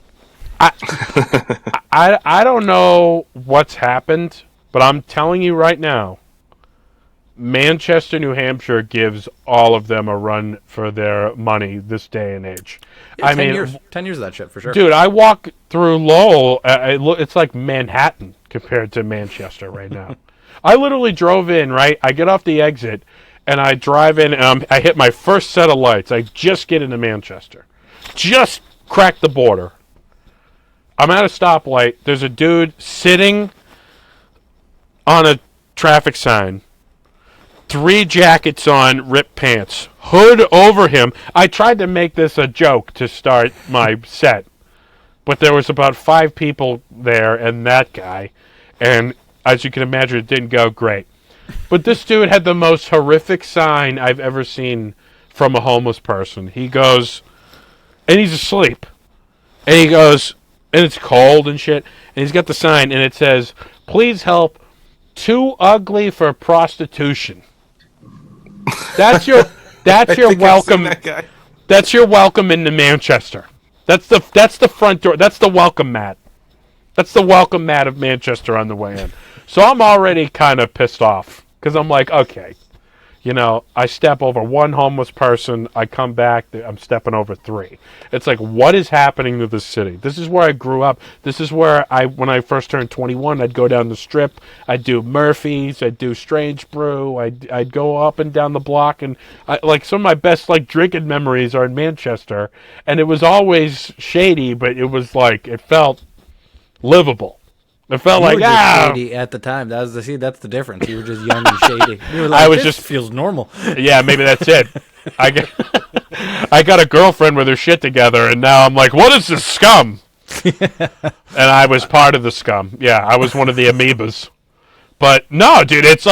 I don't know what's happened, but I'm telling you right now, Manchester, New Hampshire gives all of them a run for their money this day and age. Yeah, 10 years of that shit for sure. Dude, I walk through Lowell. It's like Manhattan compared to Manchester right now. I literally drove in, right? I get off the exit, and I drive in, and I hit my first set of lights. I just get into Manchester. Just crack the border. I'm at a stoplight. There's a dude sitting on a traffic sign. 3 jackets on, ripped pants. Hood over him. I tried to make this a joke to start my set. But there was about 5 people there and that guy. And as you can imagine, it didn't go great. But this dude had the most horrific sign I've ever seen from a homeless person. He goes, and he's asleep. And he goes, and it's cold and shit. And he's got the sign, and it says, "Please help, too ugly for prostitution." That's your welcome. That's your welcome into Manchester. That's the front door. That's the welcome mat. That's the welcome mat of Manchester on the way in. So I'm already kind of pissed off because I'm like, okay, I step over 1 homeless person, I come back, I'm stepping over 3. It's like, what is happening to this city? This is where I grew up. This is where when I first turned 21, I'd go down the strip, I'd do Murphy's, I'd do Strange Brew, I'd go up and down the block, and some of my best drinking memories are in Manchester, and it was always shady, but it was it felt livable. It felt you were just shady at the time. That's the difference. You were just young and shady. You were this feels normal. Yeah, maybe that's it. I got a girlfriend with her shit together, and now I'm like, what is this scum? And I was part of the scum. Yeah, I was one of the amoebas. But no, dude, it's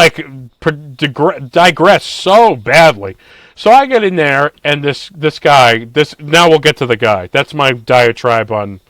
digress so badly. So I get in there, and this guy. Now we'll get to the guy. That's my diatribe on,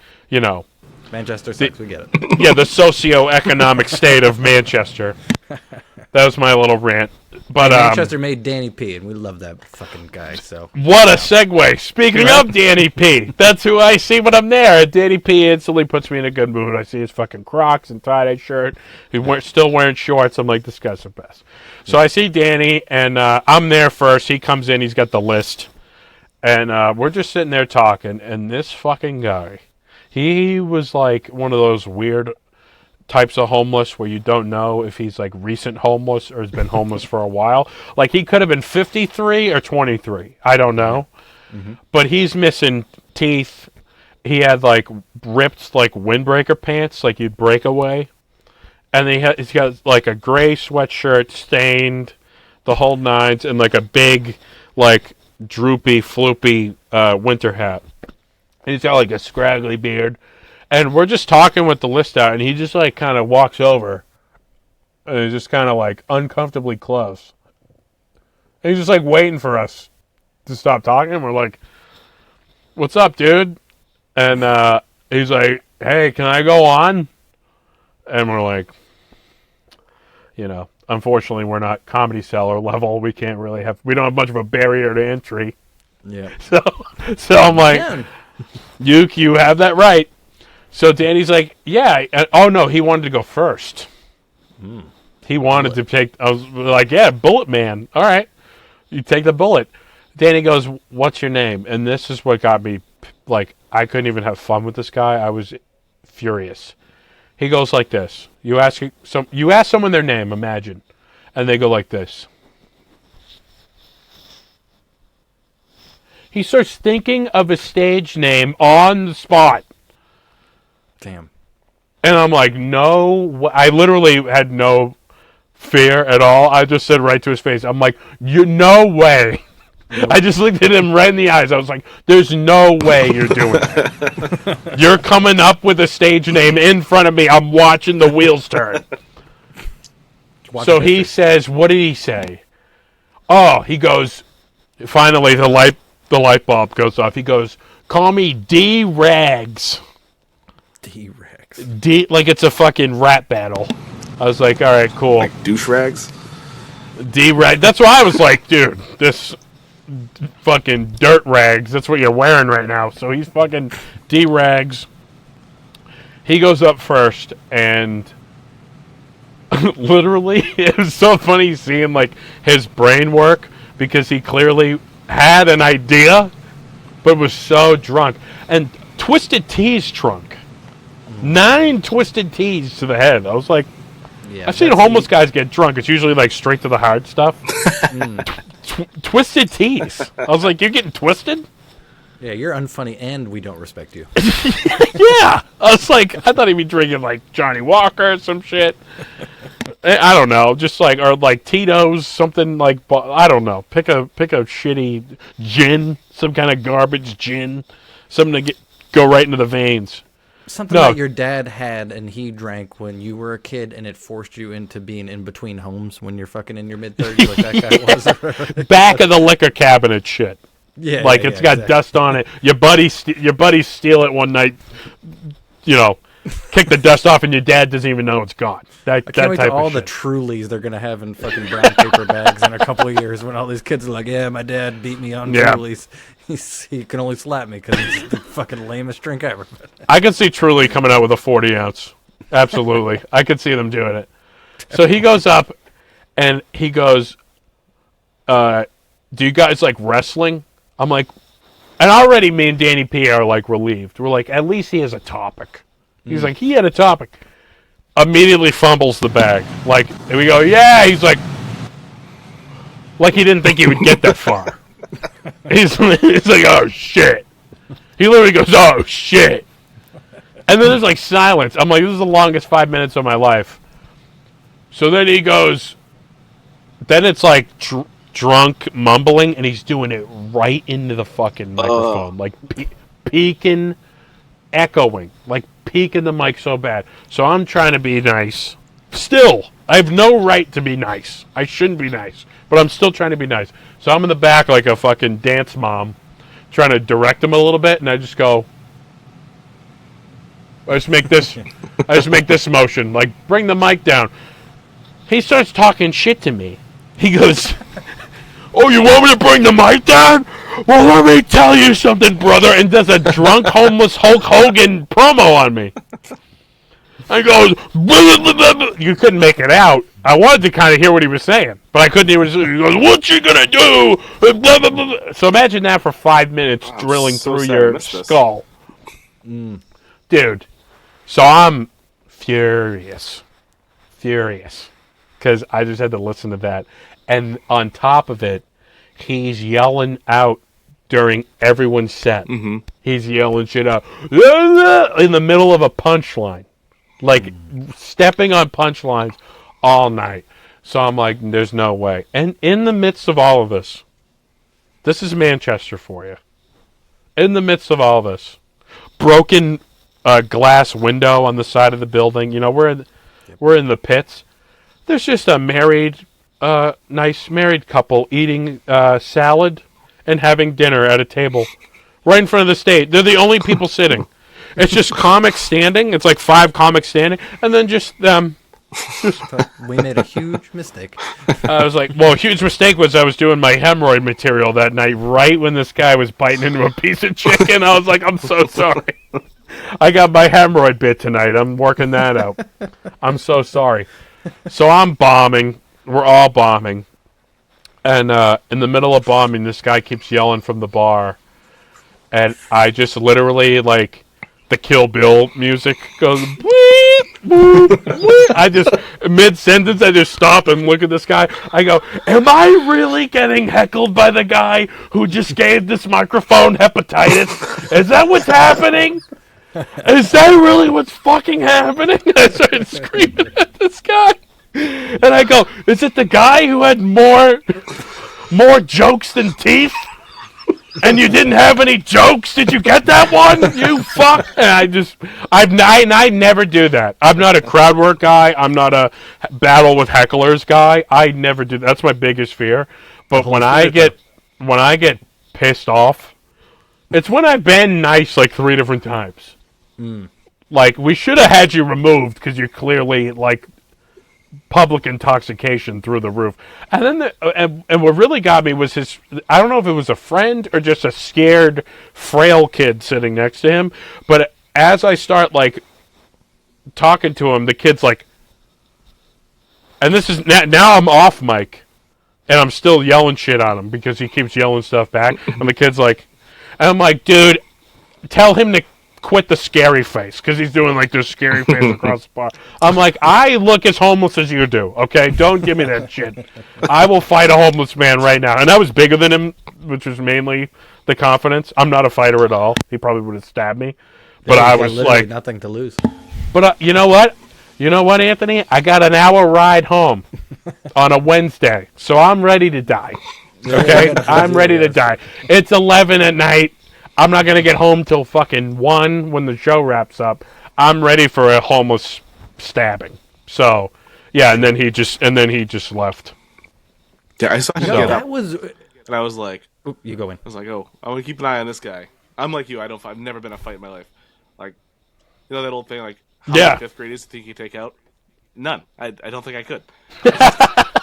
Manchester sucks, we get it. Yeah, the socioeconomic state of Manchester. That was my little rant. But Manchester made Danny P, and we love that fucking guy. So what a segue. Speaking of Danny P, that's who I see when I'm there. Danny P instantly puts me in a good mood. I see his fucking Crocs and tie-dye shirt. He's still wearing shorts. I'm like, this guy's the best. So I see Danny, and I'm there first. He comes in. He's got the list. And we're just sitting there talking, and this fucking guy... He was one of those weird types of homeless where you don't know if he's recent homeless or has been homeless for a while. He could have been 53 or 23. I don't know. Mm-hmm. But he's missing teeth. He had ripped windbreaker pants you'd break away. And he's got a gray sweatshirt stained, the whole nines, and a big droopy, floopy winter hat. And he's got a scraggly beard. And we're just talking with the list out, and he just kind of walks over. And he's just kind of uncomfortably close. And he's just waiting for us to stop talking. And we're like, "What's up, dude?" And he's like, "Hey, can I go on?" And we're like, unfortunately, we're not Comedy Cellar level. We don't have much of a barrier to entry. Yeah. So I'm like, you have that right. So Danny's like, yeah. Oh no, he wanted to go first. He wanted to take. I was like, yeah, Bullet Man. All right, you take the bullet. Danny goes, what's your name? And this is what got me, like, I couldn't even have fun with this guy. I was furious. He goes like this. You ask someone their name, imagine, and they go like this. He starts thinking of a stage name on the spot. Damn. And I'm like, no. I literally had no fear at all. I just said right to his face. I'm like, no way. I just looked at him right in the eyes. I was like, there's no way you're doing that. You're coming up with a stage name in front of me. I'm watching the wheels turn. So he says, what did he say? Oh, he goes, finally the light bulb goes off. He goes, call me D-Rags. D-Rags. Like it's a fucking rap battle. I was like, all right, cool. Like douche rags? D-Rag. That's why I was like, dude, this fucking dirt rags. That's what you're wearing right now. So he's fucking D-Rags. He goes up first, and literally, it was so funny seeing like his brain work because he clearly had an idea, but was so drunk. And Twisted Tea's drunk. 9 Twisted Teas to the head. I was like, yeah, I've seen homeless guys get drunk. It's usually like straight to the hard stuff. Twisted Teas. I was like, you're getting twisted? Yeah, you're unfunny and we don't respect you. Yeah. I was like, I thought he'd be drinking like Johnny Walker or some shit. I don't know. Just like, or like Tito's, something like, I don't know. Pick a shitty gin, some kind of garbage gin. Something to go right into the veins. Something that your dad had and he drank when you were a kid and it forced you into being in between homes when you're fucking in your mid-30s like that guy was. Back of the liquor cabinet shit. Yeah. Like it's got dust on it. Your buddies steal it one night, kick the dust off and your dad doesn't even know it's gone. I can't wait to all the Trulies they're going to have in fucking brown paper bags in a couple of years when all these kids are like, yeah, my dad beat me on Trulies. He can only slap me because it's the fucking lamest drink ever. I could see Truly coming out with a 40 ounce. Absolutely. I could see them doing it. So he goes up and he goes, do you guys like wrestling? I'm like, and already me and Danny P are like relieved. We're like, at least he has a topic. He's like, he had a topic. Immediately fumbles the bag. Like, and we go, yeah. He's like he didn't think he would get that far. He's like, oh shit. He literally goes, oh shit. And then there's like silence. I'm like, this is the longest 5 minutes of my life. So then he goes, then it's like drunk mumbling, and he's doing it right into the fucking microphone. Like peeking, echoing. Like peeking the mic so bad. So I'm trying to be nice. Still, I have no right to be nice. I shouldn't be nice. But I'm still trying to be nice. So I'm in the back like a fucking dance mom, trying to direct him a little bit, and I just go, I just make this motion, like bring the mic down. He starts talking shit to me. He goes, oh, you want me to bring the mic down? Well, let me tell you something, brother, and does a drunk homeless Hulk Hogan promo on me. I goes, you couldn't make it out. I wanted to kind of hear what he was saying, but I couldn't hear what he was saying. He goes, what you gonna do? So imagine that for 5 minutes drilling through your skull. Dude. So I'm furious. Because I just had to listen to that. And on top of it, he's yelling out during everyone's set. Mm-hmm. He's yelling shit out in the middle of a punchline. Like, stepping on punchlines all night. So I'm like, there's no way. And in the midst of all of this is Manchester for you. In the midst of all this, broken glass window on the side of the building. We're in the pits. There's just a nice married couple eating salad and having dinner at a table right in front of the stage. They're the only people sitting. It's just comics standing. It's like 5 comics standing, and then just them We made a huge mistake. I was like, well, huge mistake was I was doing my hemorrhoid material that night right when this guy was biting into a piece of chicken. I was like, I'm so sorry. I got my hemorrhoid bit tonight. I'm working that out. I'm so sorry. So I'm bombing. We're all bombing. And in the middle of bombing, this guy keeps yelling from the bar. And I just literally, like, the Kill Bill music goes, wee, woo, wee. I just, mid-sentence, I just stop and look at this guy. I go, am I really getting heckled by the guy who just gave this microphone hepatitis? Is that what's happening? Is that really what's fucking happening? I started screaming at this guy. And I go, is it the guy who had more jokes than teeth? And you didn't have any jokes? Did you get that one? You fuck! And I never do that. I'm not a crowd work guy. I'm not a battle with hecklers guy. I never do that. That's my biggest fear. But when I get pissed off, it's when I've been nice like 3 different times. Like, we should have had you removed because you're clearly like public intoxication through the roof. And then and what really got me was I don't know if it was a friend or just a scared frail kid sitting next to him, but as I start like talking to him, the kid's like, and this is now I'm off mic and I'm still yelling shit at him because he keeps yelling stuff back, and the kid's like, and I'm like, dude, tell him to quit the scary face, because he's doing like this scary face across the bar. I'm like, I look as homeless as you do, okay? Don't give me that shit. I will fight a homeless man right now. And I was bigger than him, which was mainly the confidence. I'm not a fighter at all. He probably would have stabbed me. But I was like, nothing to lose. But you know what? You know what, Anthony? I got an hour ride home on a Wednesday, so I'm ready to die. Okay? I'm ready to die. It's 11 at night. I'm not going to get home till fucking 1 when the show wraps up. I'm ready for a homeless stabbing. So, yeah, and then he just left. Yeah, I saw him No, get that up, was. and I was like, You go in. I want to keep an eye on this guy. I'm like you. I've never been in a fight in my life. Like, you know that old thing, like, how many 5th graders think you take out? None. I don't think I could.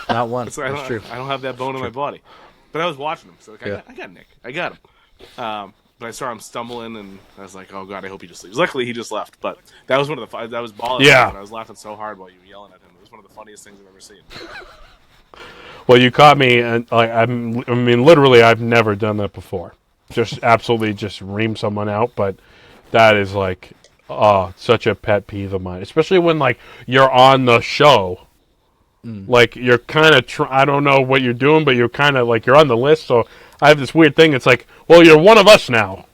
Not one. So That's true. I don't have that bone in my body. But I was watching him, so like, I got Nick. I got him. But I saw him stumbling, and I was like, "Oh God, I hope he just leaves." Luckily, he just left. But that was one of the that was balling. Yeah. And I was laughing so hard while you were yelling at him. It was one of the funniest things I've ever seen. Well, you caught me, and I mean, literally, I've never done that before. Just absolutely, just ream someone out. But that is like, such a pet peeve of mine, especially when like you're on the show. Like, you're kind of, I don't know what you're doing, but you're kind of like, you're on the list. So I have this weird thing. It's like, well, you're one of us now.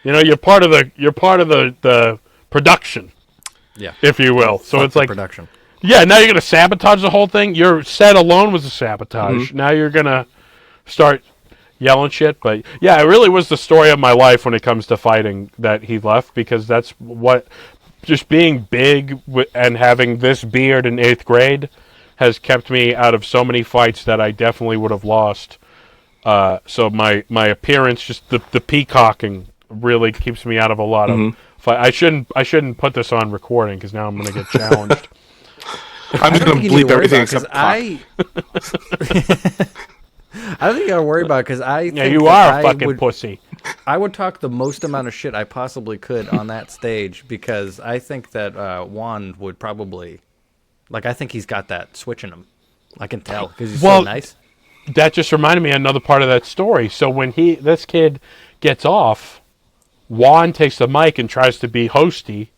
You know, you're part of the production. Yeah. If you will. So it's like production. Yeah, now you're going to sabotage the whole thing. Your set alone was a sabotage. Mm-hmm. Now you're going to start yelling shit. But yeah, it really was the story of my life when it comes to fighting that he left, because that's what, just being big and having this beard in 8th grade has kept me out of so many fights that I definitely would have lost. So my appearance, just the peacocking, really keeps me out of a lot of fight. I shouldn't put this on recording, because now I'm going to get challenged. I'm just going to bleep everything except I don't think you got to worry about it, because I think you are a fucking pussy. I would talk the most amount of shit I possibly could on that stage, because I think that Juan would probably... Like, I think he's got that switch in him. I can tell, because he's so nice. That just reminded me of another part of that story. So when this kid gets off, Juan takes the mic and tries to be hosty,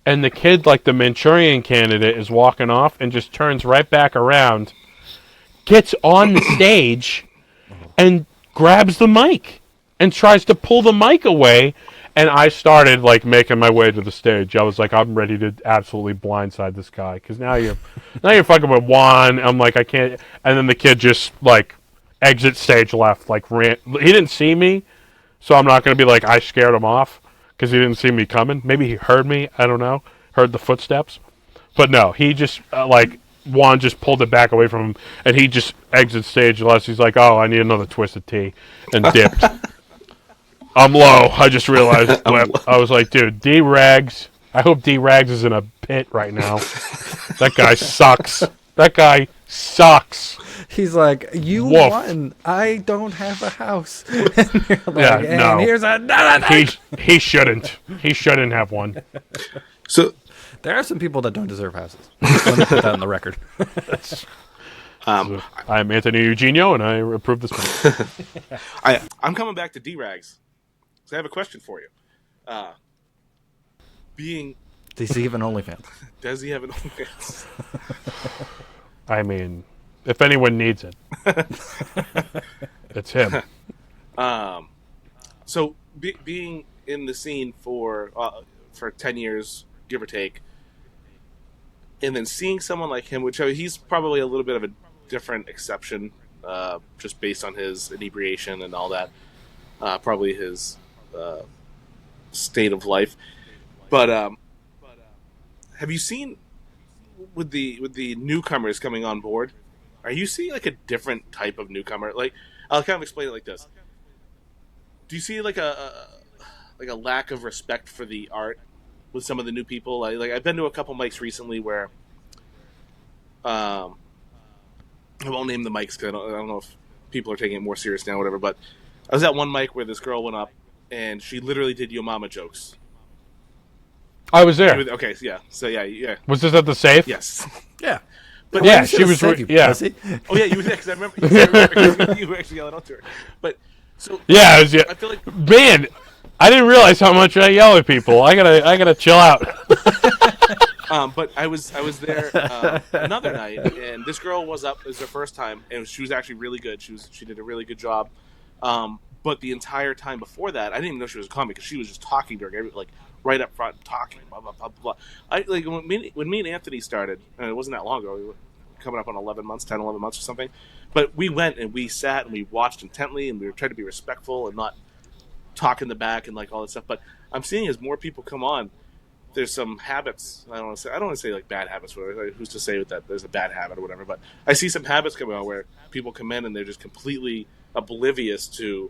and the kid, like the Manchurian Candidate, is walking off and just turns right back around, gets on the stage, and grabs the mic and tries to pull the mic away. And I started, like, making my way to the stage. I was like, I'm ready to absolutely blindside this guy, because now you're fucking with Juan. I'm like, I can't. And then the kid just, like, exit stage left, like, ran. He didn't see me, so I'm not going to be like, I scared him off, because he didn't see me coming. Maybe he heard me. I don't know. Heard the footsteps. But no, he just, Juan just pulled it back away from him, and he just exit stage left. He's like, oh, I need another Twisted Tea, and dipped. I'm low. I just realized. I was like, dude, D-Rags, I hope D-Rags is in a pit right now. That guy sucks. That guy sucks. He's like, you Woof. won. I don't have a house. And you're like, Yeah, and no. here's another thing. He shouldn't. He shouldn't have one. So There are some people that don't deserve houses. Let me put that on the record. I'm Anthony Eugenio, and I approve this one. I'm coming back to D-Rags. So I have a question for you. Does he have an OnlyFans? Does he have an OnlyFans? I mean, if anyone needs it, it's him. So being in the scene for 10 years, give or take, and then seeing someone like him, which he's probably a little bit of a different exception, just based on his inebriation and all that, probably his state of life. But have you seen with the newcomers coming on board? Are you seeing like a different type of newcomer? Like, I'll kind of explain it like this. Do you see like a lack of respect for the art with some of the new people? Like I've been to a couple mics recently where, I won't name the mics because I don't know if people are taking it more serious now, or whatever. But I was at one mic where this girl went up and she literally did Yo Mama jokes. I was there. Okay, yeah. So yeah. Was this at the safe? Yes. Yeah. But Yeah, she was. Yeah. Oh yeah, you were there because I remember you were actually yelling out to her. But so Yeah, yeah. I feel like Man, I didn't realize how much I yell at people. I gotta chill out. but I was there another night, and this girl was up. It was her first time, and she was actually really good. She did a really good job. But the entire time before that, I didn't even know she was a comic because she was just talking to her, like right up front, talking, blah blah blah blah. I like when me and Anthony started, and it wasn't that long ago. We were coming up on 11 months or something. But we went and we sat and we watched intently, and we were trying to be respectful and not talk in the back and like all that stuff. But I'm seeing as more people come on, there's some habits. I don't want to say like bad habits. Whatever. Who's to say that there's a bad habit or whatever? But I see some habits coming on where people come in and they're just completely oblivious to,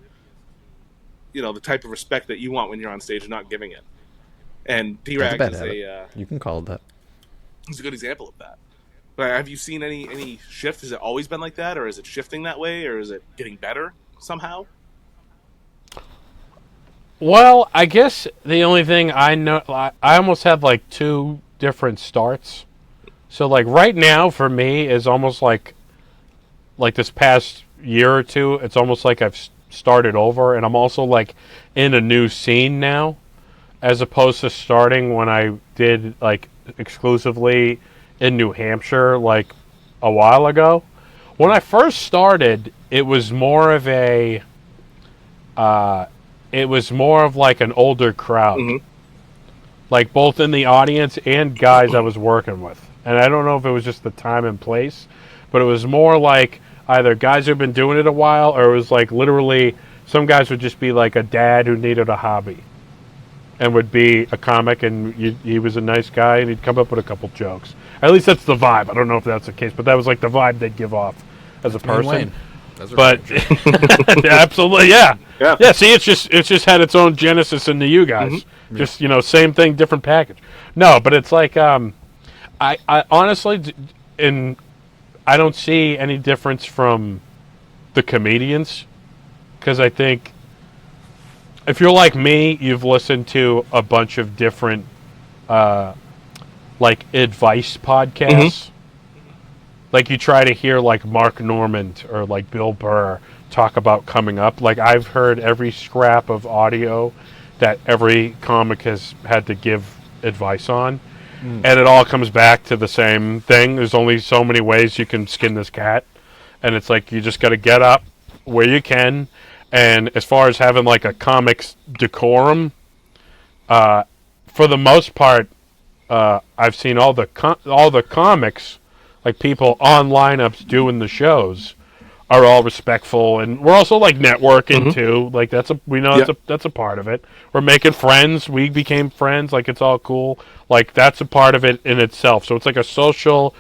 the type of respect that you want when you're on stage and not giving it. And D-Rag is you can call it that. He's a good example of that. But have you seen any shift? Has it always been like that, or is it shifting that way, or is it getting better somehow? Well, I guess the only thing I know, I almost have like two different starts. So like right now for me is almost like this past year or two, it's almost like I've started over, and I'm also like in a new scene now, as opposed to starting when I did like exclusively in New Hampshire like a while ago. When I first started, it was more of like an older crowd. Mm-hmm. Like both in the audience and guys I was working with. And I don't know if it was just the time and place, but it was more like either guys who've been doing it a while, or it was like literally some guys would just be like a dad who needed a hobby and would be a comic, and he was a nice guy and he'd come up with a couple jokes. At least that's the vibe. I don't know if that's the case, but that was like the vibe they'd give off as a person. Wayne. But absolutely, yeah. See, it's just had its own genesis into you guys. Mm-hmm. Just same thing, different package. No, but it's like I honestly, I don't see any difference from the comedians, because I think if you're like me, you've listened to a bunch of different like advice podcasts. Mm-hmm. Like you try to hear like Mark Normand or like Bill Burr talk about coming up. Like I've heard every scrap of audio that every comic has had to give advice on. And it all comes back to the same thing. There's only so many ways you can skin this cat. And it's like you just got to get up where you can. And as far as having like a comic's decorum, for the most part, I've seen all the comics, like people on lineups doing the shows, are all respectful, and we're also like networking too. Like that's a part of it. We're making friends. We became friends. Like it's all cool. Like that's a part of it in itself. So it's like a social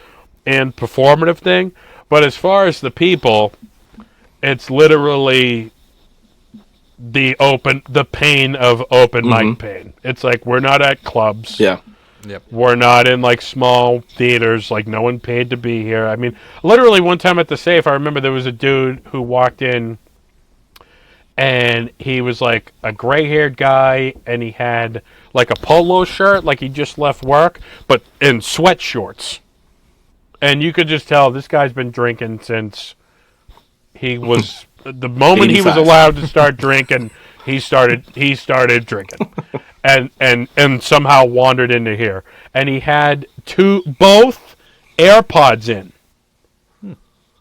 and performative thing. But as far as the people, it's literally the pain of open mic pain. It's like we're not at clubs. Yeah. Yep. We're not in like small theaters. Like no one paid to be here. I mean, literally one time at the Safe, I remember there was a dude who walked in, and he was like a gray-haired guy, and he had like a polo shirt, like he just left work, but in sweat shorts. And you could just tell this guy's been drinking since he was the moment he was 85. allowed to start drinking. He started drinking, and somehow wandered into here. And he had both AirPods in.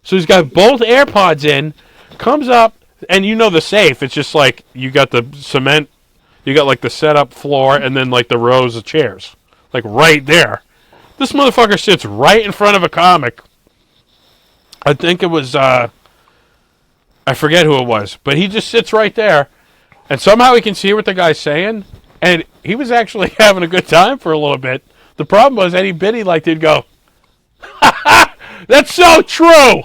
So he's got both AirPods in. Comes up, and you know the Safe. It's just like you got the cement, you got like the setup floor, and then like the rows of chairs, like right there. This motherfucker sits right in front of a comic. I think it was I forget who it was, but he just sits right there. And somehow he can see what the guy's saying. And he was actually having a good time for a little bit. The problem was any bit he liked, he'd go, "Ha ha! That's so true!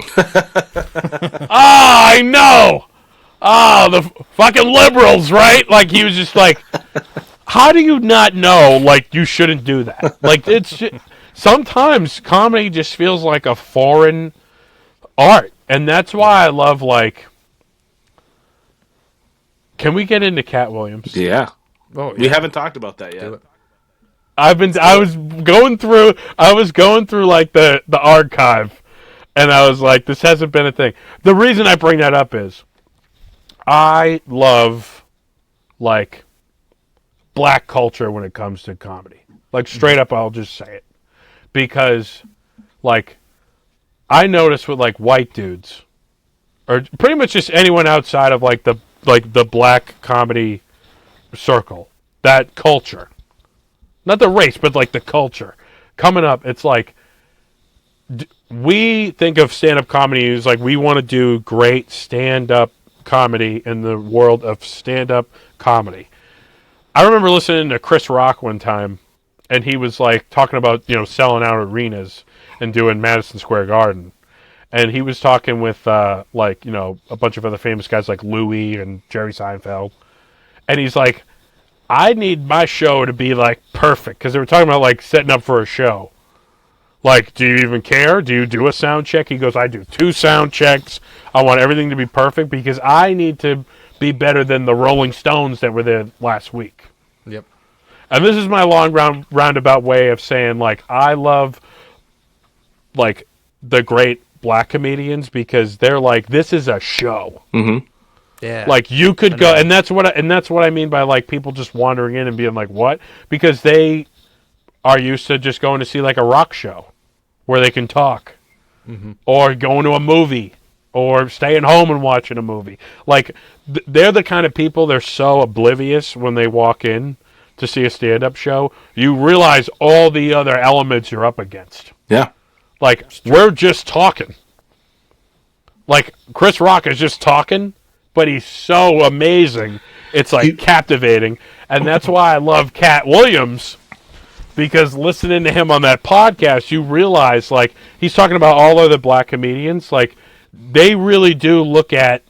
I know! The fucking liberals, right?" Like, he was just like, how do you not know, like, you shouldn't do that? Like, sometimes comedy just feels like a foreign art. And that's why I love, like, can we get into Katt Williams? Yeah. Oh, We haven't talked about that yet. I was going through like the archive, and I was like, this hasn't been a thing. The reason I bring that up is I love like black culture when it comes to comedy. Like straight up, I'll just say it. Because like I notice with like white dudes or pretty much just anyone outside of like the black comedy circle, that culture, not the race, but like the culture coming up, it's like we think of stand-up comedy as like we want to do great stand-up comedy in the world of stand-up comedy. I remember listening to Chris Rock one time, and he was like talking about, you know, selling out arenas and doing Madison Square Garden. And he was talking with, like, you know, a bunch of other famous guys like Louis and Jerry Seinfeld. And he's like, I need my show to be, like, perfect. Because they were talking about, like, setting up for a show. Like, do you even care? Do you do a sound check? He goes, I do 2 sound checks. I want everything to be perfect because I need to be better than the Rolling Stones that were there last week. Yep. And this is my long roundabout way of saying, like, I love, like, the great black comedians because they're like, this is a show. Mm-hmm. Yeah. Like you could go, and that's what I mean by like people just wandering in and being like, what? Because they are used to just going to see like a rock show where they can talk, or going to a movie, or staying home and watching a movie. Like they're the kind of people, they're so oblivious when they walk in to see a stand-up show. You realize all the other elements you're up against. Yeah. Like, we're just talking. Like, Chris Rock is just talking, but he's so amazing. It's, like, captivating. And that's why I love Katt Williams, because listening to him on that podcast, you realize, like, he's talking about all other black comedians. Like, they really do look at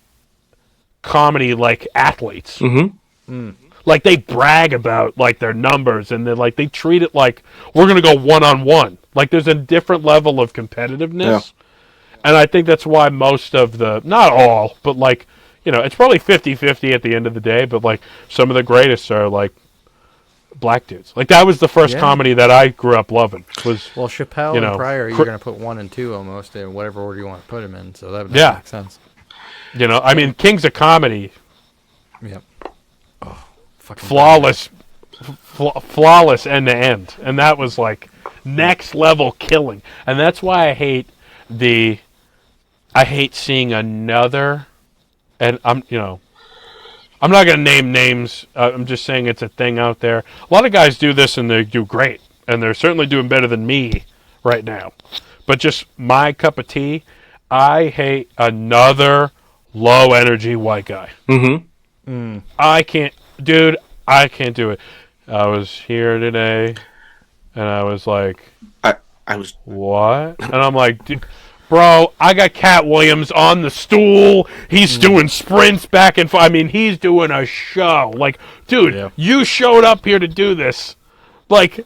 comedy like athletes. Mm-hmm. Like, they brag about, like, their numbers, and they're like, they treat it like, we're going to go one-on-one. Like, there's a different level of competitiveness. Yeah. And I think that's why most of not all, but, like, you know, it's probably 50-50 at the end of the day, but, like, some of the greatest are, like, black dudes. Like, that was the first comedy that I grew up loving. Well, Chappelle and Pryor, you're going to put 1 and 2 almost in whatever order you want to put them in, so that would make sense. You know, I mean, Kings of Comedy. Yep. Oh, fucking flawless end to end, and that was like next level killing. And that's why I hate seeing another. And I'm not gonna name names. I'm just saying it's a thing out there. A lot of guys do this and they do great, and they're certainly doing better than me right now. But just my cup of tea. I hate another low energy white guy. Mm-hmm. I can't do it. I was here today, and I was like, I was what? And I'm like, dude, bro, I got Katt Williams on the stool. He's doing sprints back and forth. I mean, he's doing a show. Like, dude, you showed up here to do this. Like,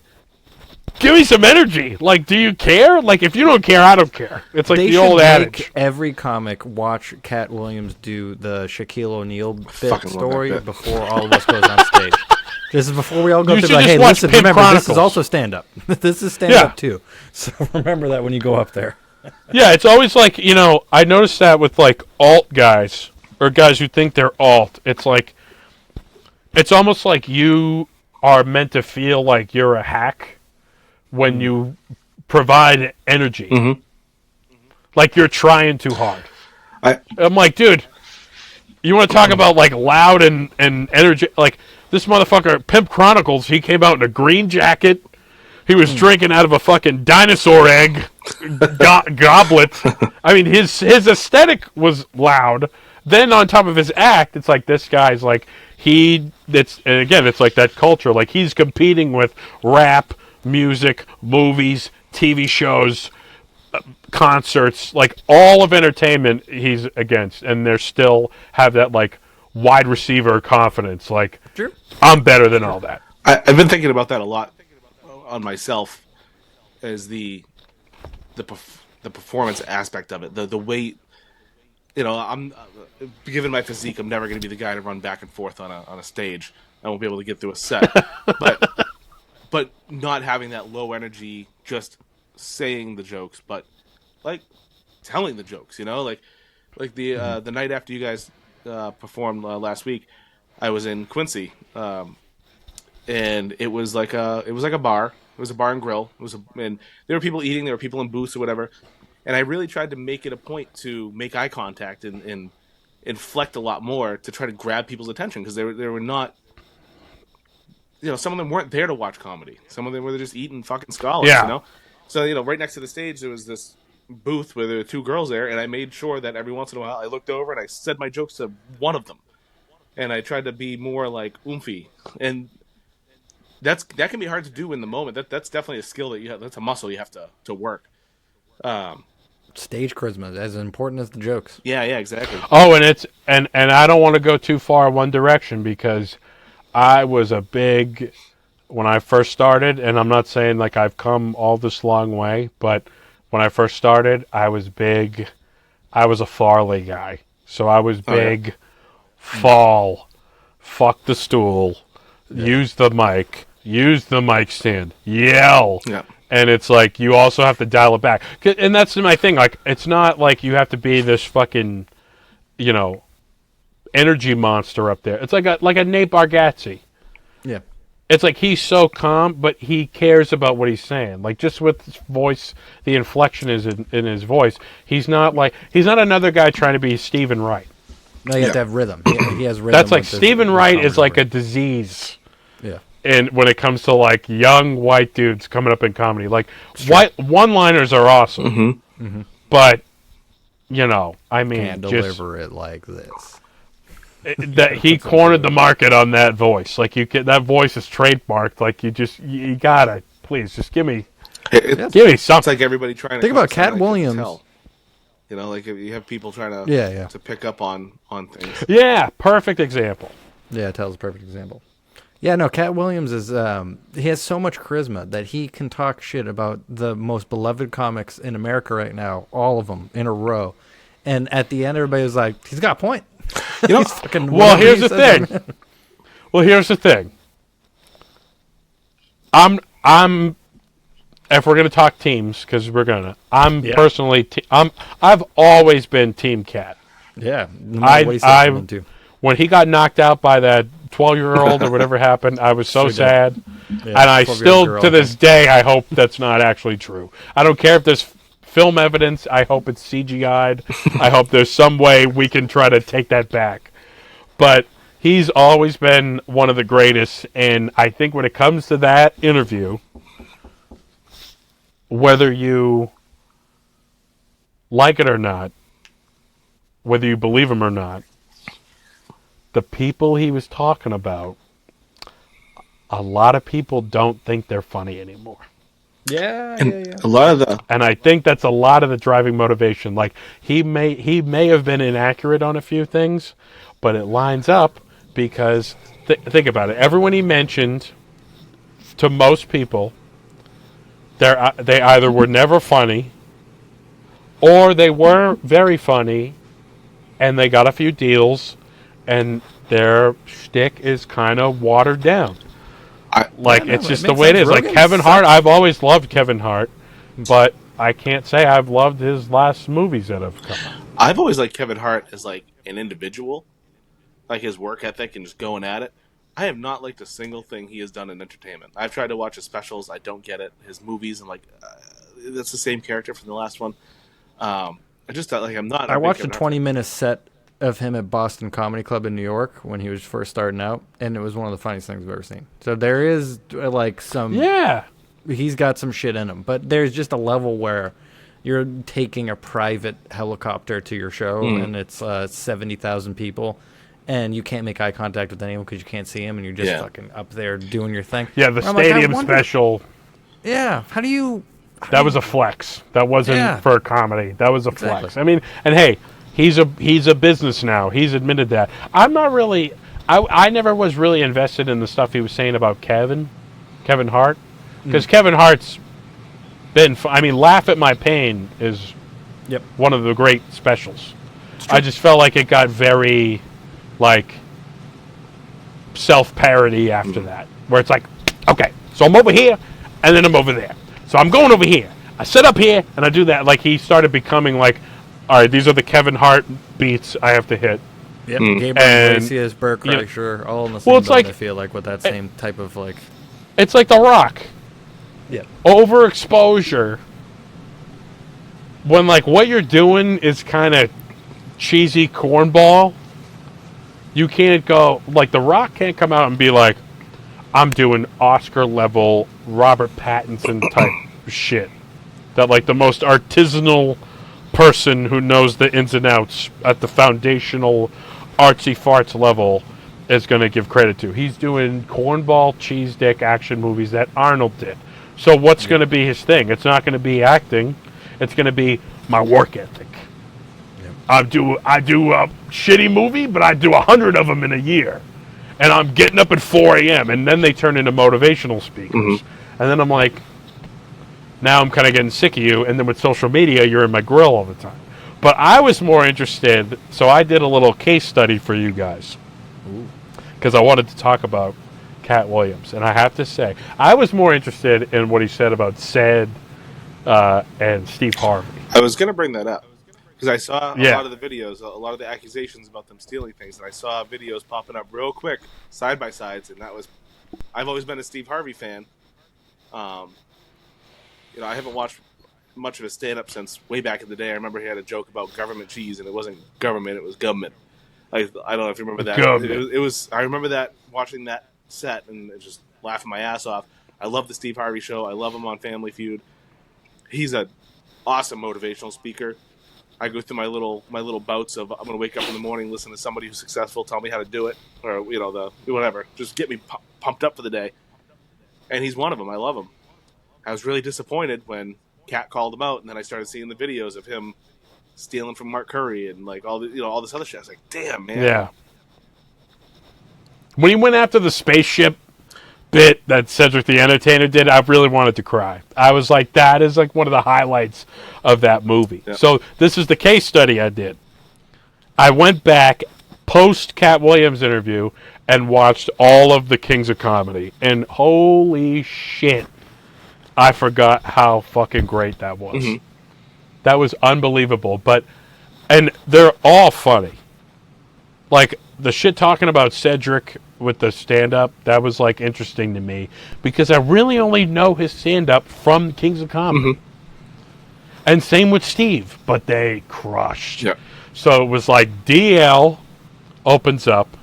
give me some energy. Like, do you care? Like, if you don't care, I don't care. It's like the old adage. Every comic watch Katt Williams do the Shaquille O'Neal bit story before all of us goes on stage. This is before we all go to like, hey, listen, remember, this is also stand-up. This is stand-up, too. So remember that when you go up there. Yeah, it's always like, you know, I noticed that with, like, alt guys, or guys who think they're alt. It's like, it's almost like you are meant to feel like you're a hack when you provide energy. Mm-hmm. Like you're trying too hard. I'm like, dude, you want to talk about, like, loud and energy? Like, this motherfucker, Pimp Chronicles, he came out in a green jacket. He was drinking out of a fucking dinosaur egg goblet. I mean, his aesthetic was loud. Then on top of his act, it's like this guy's like, and again, it's like that culture. Like, he's competing with rap, music, movies, TV shows, concerts, like all of entertainment he's against. And they still have that, like, wide receiver confidence. Like, sure, I'm better than all that. I've been thinking about that a lot on myself, as the performance aspect of it, the weight. You know, I'm given my physique, I'm never going to be the guy to run back and forth on a stage. I won't be able to get through a set. but not having that low energy, just saying the jokes, but like telling the jokes. You know, like the night after you guys performed last week, I was in Quincy. And it was like a bar. It was a bar and grill. And there were people eating. There were people in booths or whatever. And I really tried to make it a point to make eye contact and inflect a lot more to try to grab people's attention, because they were not. You know, some of them weren't there to watch comedy. Some of them were just eating fucking scholars. Yeah. You know, so you know, right next to the stage there was this booth where there were two girls there, and I made sure that every once in a while I looked over and I said my jokes to one of them, and I tried to be more like oomphy. And that can be hard to do in the moment. That's definitely a skill that you have. That's a muscle you have to work. Stage charisma is as important as the jokes. Yeah, exactly. Oh, and I don't want to go too far one direction, because I was a big, when I first started, and I'm not saying like I've come all this long way, but when I first started, I was big. I was a Farley guy, so I was big. Fall, fuck the stool. Use the mic stand, yell. Yeah. And it's like, you also have to dial it back. And that's my thing. Like, it's not like you have to be this fucking, you know, energy monster up there. It's like a Nate Bargatze. Yeah. It's like he's so calm, but he cares about what he's saying. Like, just with his voice, the inflection is in his voice. He's not another guy trying to be Stephen Wright. No, you have to have rhythm. He has rhythm. That's like Stephen Wright is like a disease. Yeah. And when it comes to like young white dudes coming up in comedy, like one-liners are awesome. Mm-hmm. Mm-hmm. But, you know, I mean, can't deliver it like this. That he cornered the market on that voice. Like, that voice is trademarked. Like, you gotta, please, just give me something. It's like everybody trying to think about Katt Williams. You know, like if you have people trying to to pick up on things. Yeah, perfect example. Yeah, Tell's a perfect example. Yeah, no, Katt Williams is he has so much charisma that he can talk shit about the most beloved comics in America right now, all of them in a row. And at the end, everybody was like, he's got a point. You know, here's the thing. Well, here's the thing. I'm if we're gonna talk teams, because personally, I've always been Team Katt. Yeah, when he got knocked out by that 12-year-old or whatever happened, I was so sad. Yeah, and I still, to this day, I hope that's not actually true. I don't care if there's film evidence. I hope it's CGI'd. I hope there's some way we can try to take that back. But he's always been one of the greatest, and I think when it comes to that interview, whether you like it or not, whether you believe him or not, the people he was talking about, a lot of people don't think they're funny anymore. Yeah. A lot of the And I think that's a lot of the driving motivation. Like he may have been inaccurate on a few things, but it lines up because think about it. Everyone he mentioned, to most people, they either were never funny, or they were very funny, and they got a few deals, and their shtick is kind of watered down. It's just the way it is. Like Kevin Hart, I've always loved Kevin Hart, but I can't say I've loved his last movies that have come out. I've always liked Kevin Hart as like an individual, like his work ethic and just going at it. I have not liked a single thing he has done in entertainment. I've tried to watch his specials. I don't get it. His movies, I'm like, that's the same character from the last one. I just like I'm not. I watched a 20-minute set of him at Boston Comedy Club in New York when he was first starting out, and it was one of the funniest things I've ever seen. So there is like some he's got some shit in him, but there's just a level where you're taking a private helicopter to your show and it's 70,000 people, and you can't make eye contact with anyone because you can't see him, and you're just fucking up there doing your thing. Yeah, the stadium special. Yeah, That was a flex. That wasn't for a comedy. That was a flex. I mean, and hey, he's a business now. He's admitted that. I'm not really. I never was really invested in the stuff he was saying about Kevin Hart, because Kevin Hart's been. I mean, Laugh at My Pain is one of the great specials. I just felt like it got very like self-parody after that, where it's like, okay, so I'm over here, and then I'm over there. So I'm going over here. I sit up here, and I do that. Like, he started becoming like, all right, these are the Kevin Hart beats I have to hit. Yep, Gabriel Iglesias, Bert Kreischer, all in the same boat, I feel like, with that same type of, like... It's like The Rock. Yeah. Overexposure. When, like, what you're doing is kind of cheesy cornball, you can't go... Like, The Rock can't come out and be like, I'm doing Oscar-level Robert Pattinson type shit. That, like, the most artisanal person who knows the ins and outs at the foundational artsy farts level is going to give credit to. He's doing cornball, cheese dick action movies that Arnold did. So what's going to be his thing? It's not going to be acting. It's going to be my work ethic. I do a shitty movie, but I do 100 of them in a year. And I'm getting up at 4 a.m. And then they turn into motivational speakers. And then I'm like, now I'm kind of getting sick of you. And then with social media, you're in my grill all the time. But I was more interested, so I did a little case study for you guys. Because I wanted to talk about Katt Williams. And I have to say, I was more interested in what he said about Sed and Steve Harvey. I was going to bring that up. Because I saw a lot of the videos, a lot of the accusations about them stealing things, and I saw videos popping up real quick, side by sides, and that was. I've always been a Steve Harvey fan. I haven't watched much of his stand-up since way back in the day. I remember he had a joke about government cheese, and it wasn't government; it was government. I don't know if you remember that. It was. I remember that watching that set and just laughing my ass off. I love the Steve Harvey show. I love him on Family Feud. He's an awesome motivational speaker. I go through my little bouts of I'm going to wake up in the morning, listen to somebody who's successful, tell me how to do it, or whatever, just get me pumped up for the day. And he's one of them. I love him. I was really disappointed when Katt called him out, and then I started seeing the videos of him stealing from Mark Curry and like all this other shit. I was like, damn, man. Yeah. When he went after the spaceship bit that Cedric the Entertainer did, I really wanted to cry. I was like, that is like one of the highlights of that movie. Yep. So this is the case study I did. I went back post Katt Williams interview and watched all of the Kings of Comedy, and holy shit, I forgot how fucking great that was. That was unbelievable. And they're all funny. Like the shit talking about Cedric with the stand-up, that was like interesting to me because I really only know his stand-up from Kings of Comedy. And same with Steve, but they crushed. Yeah. So it was like DL opens up,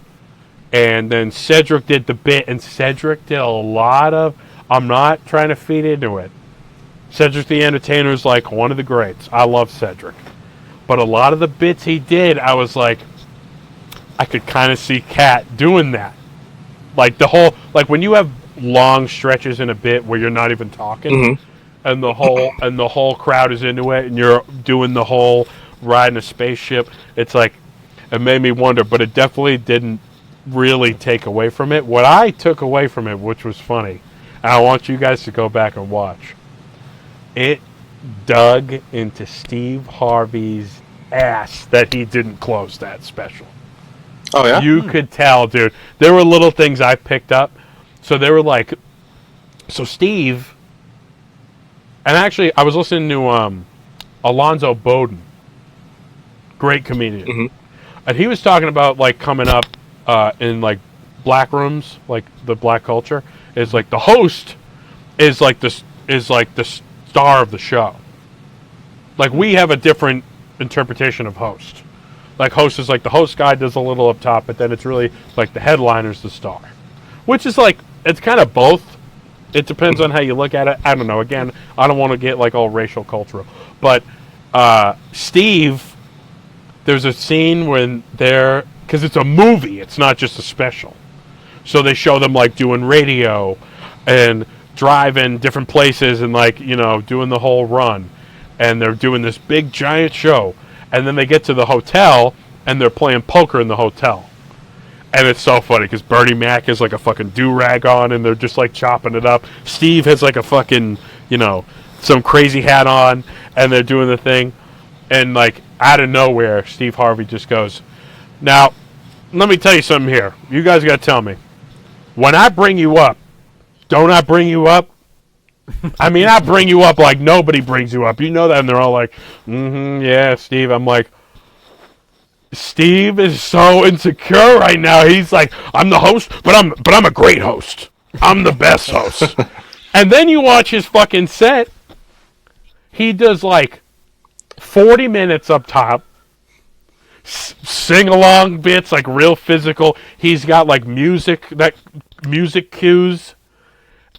and then Cedric did the bit, and Cedric did a lot of, I'm not trying to feed into it. Cedric the Entertainer is like one of the greats. I love Cedric. But a lot of the bits he did, I was like, I could kind of see Katt doing that. Like the whole, like when you have long stretches in a bit where you're not even talking, and the whole crowd is into it, and you're doing the whole riding a spaceship. It's like, it made me wonder, but it definitely didn't really take away from it. What I took away from it, which was funny, and I want you guys to go back and watch, it dug into Steve Harvey's ass that he didn't close that special. Oh yeah. You could tell, dude. There were little things I picked up. So they were like, so Steve, and actually I was listening to Alonzo Bowden, great comedian, and he was talking about like coming up in like black rooms, like the black culture is like the host is like the star of the show. Like we have a different interpretation of host. Like host is like the host guy does a little up top, but then it's really like the headliner's the star, which is like it's kind of both. It depends on how you look at it. I don't know. Again, I don't want to get like all racial cultural, but Steve, there's a scene when they're, because it's a movie, it's not just a special, so they show them like doing radio and driving different places and like doing the whole run, and they're doing this big giant show. And then they get to the hotel, and they're playing poker in the hotel. And it's so funny, because Bernie Mac has like a fucking do-rag on, and they're just like chopping it up. Steve has like a fucking, some crazy hat on, and they're doing the thing. And like, out of nowhere, Steve Harvey just goes, now, let me tell you something here. You guys got to tell me. When I bring you up, don't I bring you up? I mean, I bring you up like nobody brings you up. You know that, and they're all like, yeah, Steve. I'm like, Steve is so insecure right now. He's like, I'm the host, but I'm a great host. I'm the best host. And then you watch his fucking set. He does like 40 minutes up top, sing-along bits, like real physical. He's got like music cues.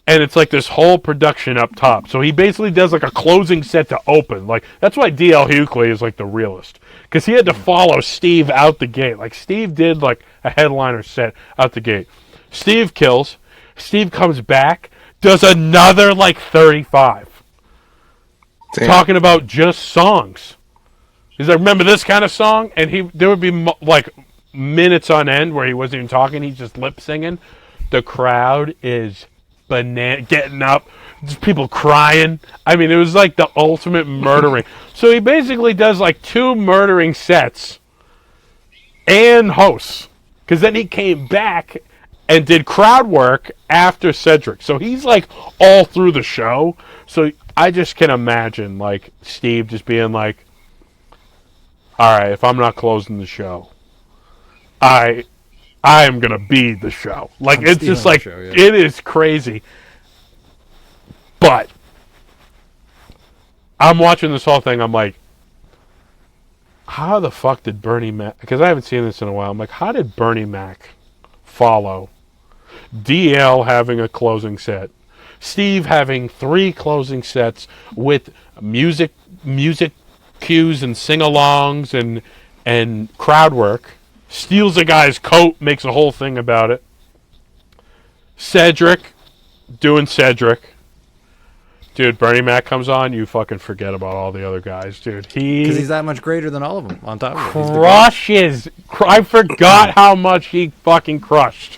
And it's like this whole production up top. So he basically does like a closing set to open. Like that's why D.L. Hughley is like the realist, because he had to follow Steve out the gate. Like Steve did like a headliner set out the gate. Steve kills. Steve comes back, does another like 35. Damn. Talking about just songs. He's like, remember this kind of song? And there would be like minutes on end where he wasn't even talking. He's just lip singing. The crowd is getting up, just people crying. I mean, it was like the ultimate murdering. So he basically does like 2 murdering sets and hosts, because then he came back and did crowd work after Cedric. So he's like all through the show. So I just can imagine like Steve just being like, all right, if I'm not closing the show, I am going to be the show. Like, it's just like, show, yeah. It is crazy. But I'm watching this whole thing. I'm like, how the fuck did Bernie Mac, because I haven't seen this in a while. I'm like, how did Bernie Mac follow DL having a closing set, Steve having 3 closing sets with music cues and sing-alongs and crowd work, steals a guy's coat, makes a whole thing about it. Cedric, doing Cedric. Dude, Bernie Mac comes on, you fucking forget about all the other guys, dude. Because he's that much greater than all of them, on top of it. Crushes. I forgot how much he fucking crushed.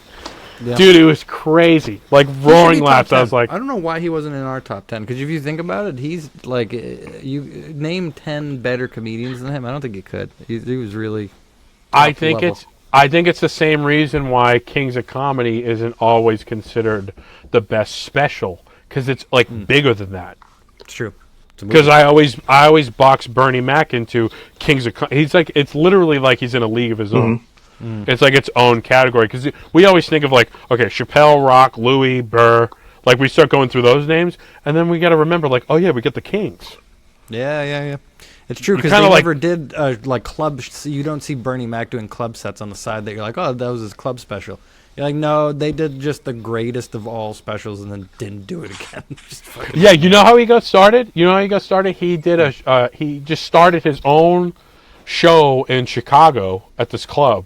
Yeah. Dude, it was crazy. Like, roaring laughs. I was like, I don't know why he wasn't in our top 10. Because if you think about it, he's like, you name 10 better comedians than him. I don't think you could. He was really... I think it's the same reason why Kings of Comedy isn't always considered the best special, because it's like bigger than that. It's true. Because I always box Bernie Mac into Kings of Comedy. He's like, it's literally like he's in a league of his own. It's like its own category, because we always think of like, okay, Chappelle, Rock, Louis, Burr. Like we start going through those names, and then we got to remember like, oh yeah, we get the Kings. Yeah. It's true, because they never did like club. You don't see Bernie Mac doing club sets on the side that you're like, oh, that was his club special. You're like, no, they did just the greatest of all specials and then didn't do it again. Yeah, you know how he got started? He did he just started his own show in Chicago at this club,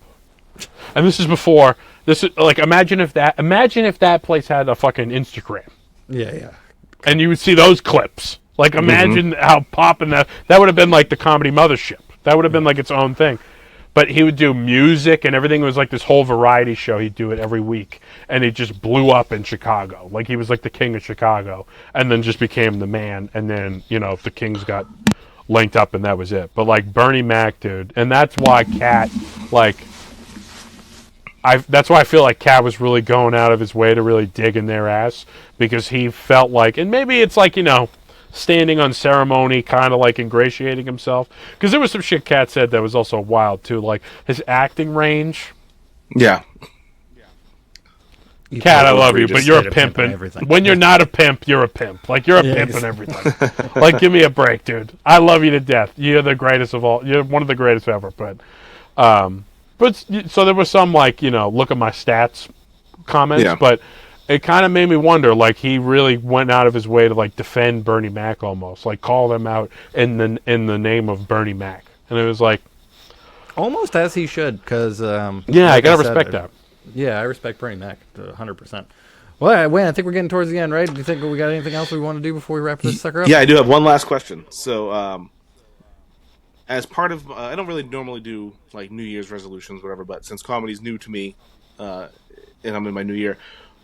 and this is before. This is like imagine if that place had a fucking Instagram. Yeah. and you would see those clips. Like, imagine how popping that would have been like the Comedy Mothership. That would have been like its own thing. But he would do music and everything. It was like this whole variety show. He'd do it every week. And he just blew up in Chicago. Like, he was like the king of Chicago. And then just became the man. And then, you know, the Kings got linked up and that was it. But, like, Bernie Mac, dude. And that's why Katt, like... that's why I feel like Katt was really going out of his way to really dig in their ass. Because he felt like... And maybe it's like, you know... standing on ceremony, kind of like ingratiating himself. Because there was some shit Katt said that was also wild, too. Like, his acting range. Yeah. Katt, I love you, but you're a pimp. When you're not a pimp, you're a pimp. Like, you're a pimp and everything. Like, give me a break, dude. I love you to death. You're the greatest of all. You're one of the greatest ever. But so there was some, like, you know, look at my stats comments, but... it kind of made me wonder, like, he really went out of his way to, like, defend Bernie Mac almost. Like, call them out in the name of Bernie Mac. And it was like... almost as he should, because... yeah, I got to respect that. Yeah, I respect Bernie Mac 100%. Well, Wayne, I think we're getting towards the end, right? Do you think we got anything else we want to do before we wrap this sucker up? Yeah, I do have one last question. So, as part of... I don't really normally do, like, New Year's resolutions, whatever, but since comedy's new to me, and I'm in my new year...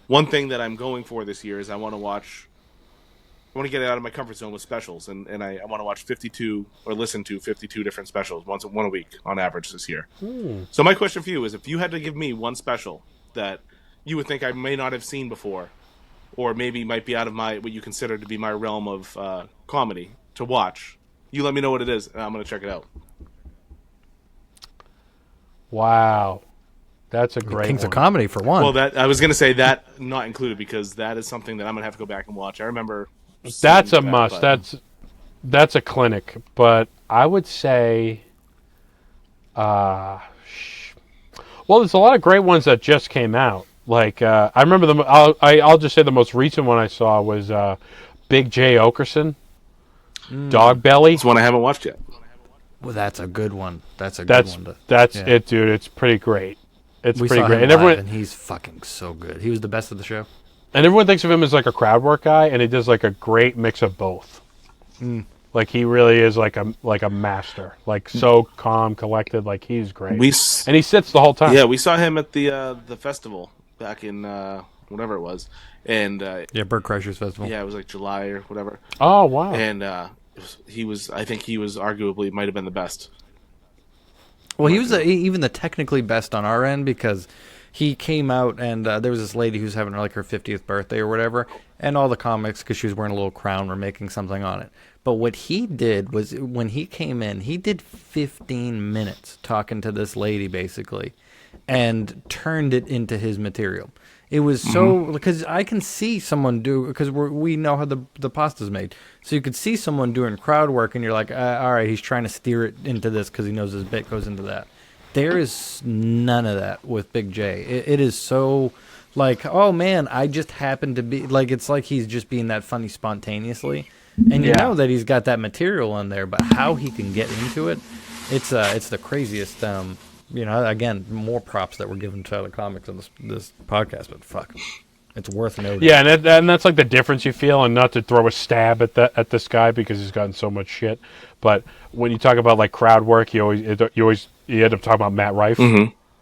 one thing that I'm going for this year is I want to get out of my comfort zone with specials, and I want to watch 52 or listen to 52 different specials, one a week on average this year. So my question for you is, if you had to give me one special that you would think I may not have seen before, or maybe might be out of what you consider to be my realm of comedy to watch, you let me know what it is, and I'm going to check it out. Wow. That's a great Kings one. of Comedy, for one. Well, I was going to say that not included, because that is something that I'm going to have to go back and watch. I remember... that's a must. That's a clinic. But I would say... well, there's a lot of great ones that just came out. Like, I remember I'll just say the most recent one I saw was Big J. Okerson, Dog Belly. It's one I haven't watched yet. Well, that's a good one. That's a good one. That's it, dude. It's pretty great. It's we pretty saw great. Him And live, and he's fucking so good. He was the best of the show. And everyone thinks of him as like a crowd work guy, and he does like a great mix of both. Like, he really is like a master. Like, so calm, collected. Like, he's great. And he sits the whole time. Yeah, we saw him at the festival back in whatever it was, and Bert Kreischer's festival. Yeah, it was like July or whatever. Oh wow! And he was. I think he was arguably might have been the best. Well, he was even the technically best on our end, because he came out and there was this lady who's having like her 50th birthday or whatever, and all the comics, because she was wearing a little crown, were making something on it. But what he did was, when he came in, he did 15 minutes talking to this lady, basically, and turned it into his material. It was so, because I can see someone do, because we know how the pasta's made. So you could see someone doing crowd work, and you're like, all right, he's trying to steer it into this because he knows his bit goes into that. There is none of that with Big J. It is so, like, oh man, I just happened to be, like, it's like he's just being that funny spontaneously. And you know that he's got that material on there, but how he can get into it, it's the craziest. Again, more props that were given to other comics on this podcast, but fuck, it's worth noting. Yeah, and that's like the difference you feel, and not to throw a stab at this guy because he's gotten so much shit. But when you talk about like crowd work, you end up talking about Matt Rife.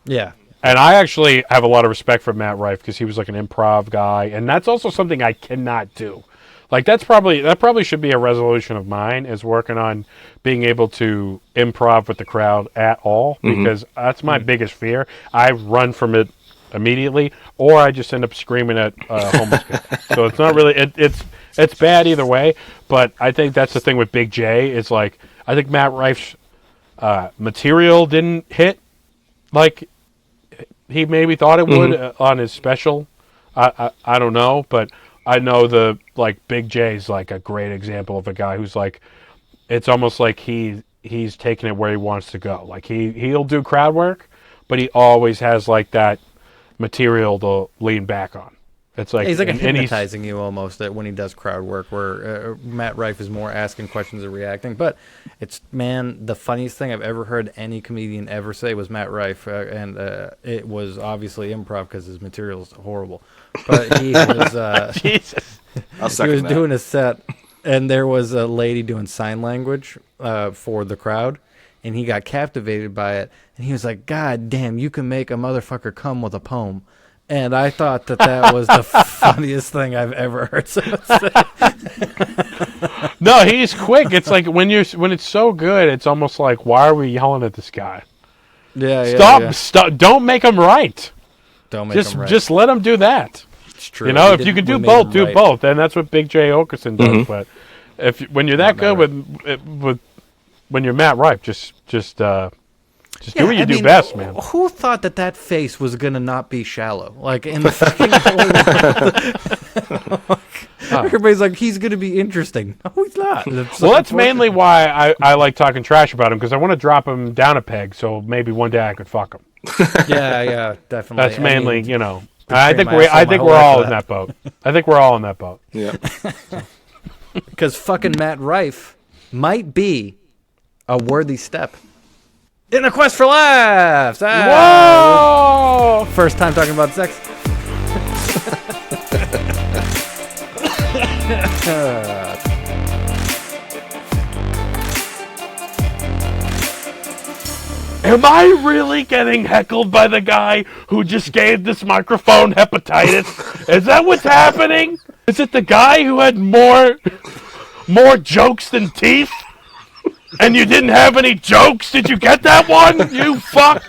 Yeah. And I actually have a lot of respect for Matt Rife, because he was like an improv guy, and that's also something I cannot do. Like, that probably should be a resolution of mine, is working on being able to improv with the crowd at all, because that's my biggest fear. I run from it immediately, or I just end up screaming at homeless people. So it's not really it's bad either way. But I think that's the thing with Big J, is like, I think Matt Rife's material didn't hit like he maybe thought it would on his special. I don't know, but I know Big J's like a great example of a guy who's like, it's almost like he's taking it where he wants to go. Like, he'll do crowd work, but he always has like that material to lean back on. It's like he's like hypnotizing you almost when he does crowd work, where Matt Rife is more asking questions and reacting. But it's, man, the funniest thing I've ever heard any comedian ever say was Matt Rife, and it was obviously improv because his material is horrible. But he was Jesus. I'll He second was that. doing a set, and there was a lady doing sign language for the crowd, and he got captivated by it, and he was like, "God damn, you can make a motherfucker come with a poem." And I thought that was the funniest thing I've ever heard someone say. No, he's quick. It's like when it's so good, it's almost like, why are we yelling at this guy? Yeah, Stop! Don't make him right. Don't make Just him right. just let him do that. It's true. You know, We if you did- can we do made both, him do right. both, and that's what Big J Okerson does. But when you're that good with when you're Matt Rife, just do what you do best, man. Who thought that face was gonna not be shallow? Like in the fucking whole world. Everybody's like, he's gonna be interesting. No, he's not. Well, that's mainly why I like talking trash about him, because I want to drop him down a peg, so maybe one day I could fuck him. Yeah, definitely. That's mainly, I mean, I think my asshole my whole we're life all for in that. that boat. I think we're all in that boat. Yeah. because fucking Matt Rife might be a worthy step in a quest for laughs. Whoa! First time talking about sex. Am I really getting heckled by the guy who just gave this microphone hepatitis? Is that what's happening? Is it the guy who had more jokes than teeth? And you didn't have any jokes? Did you get that one? You fuck!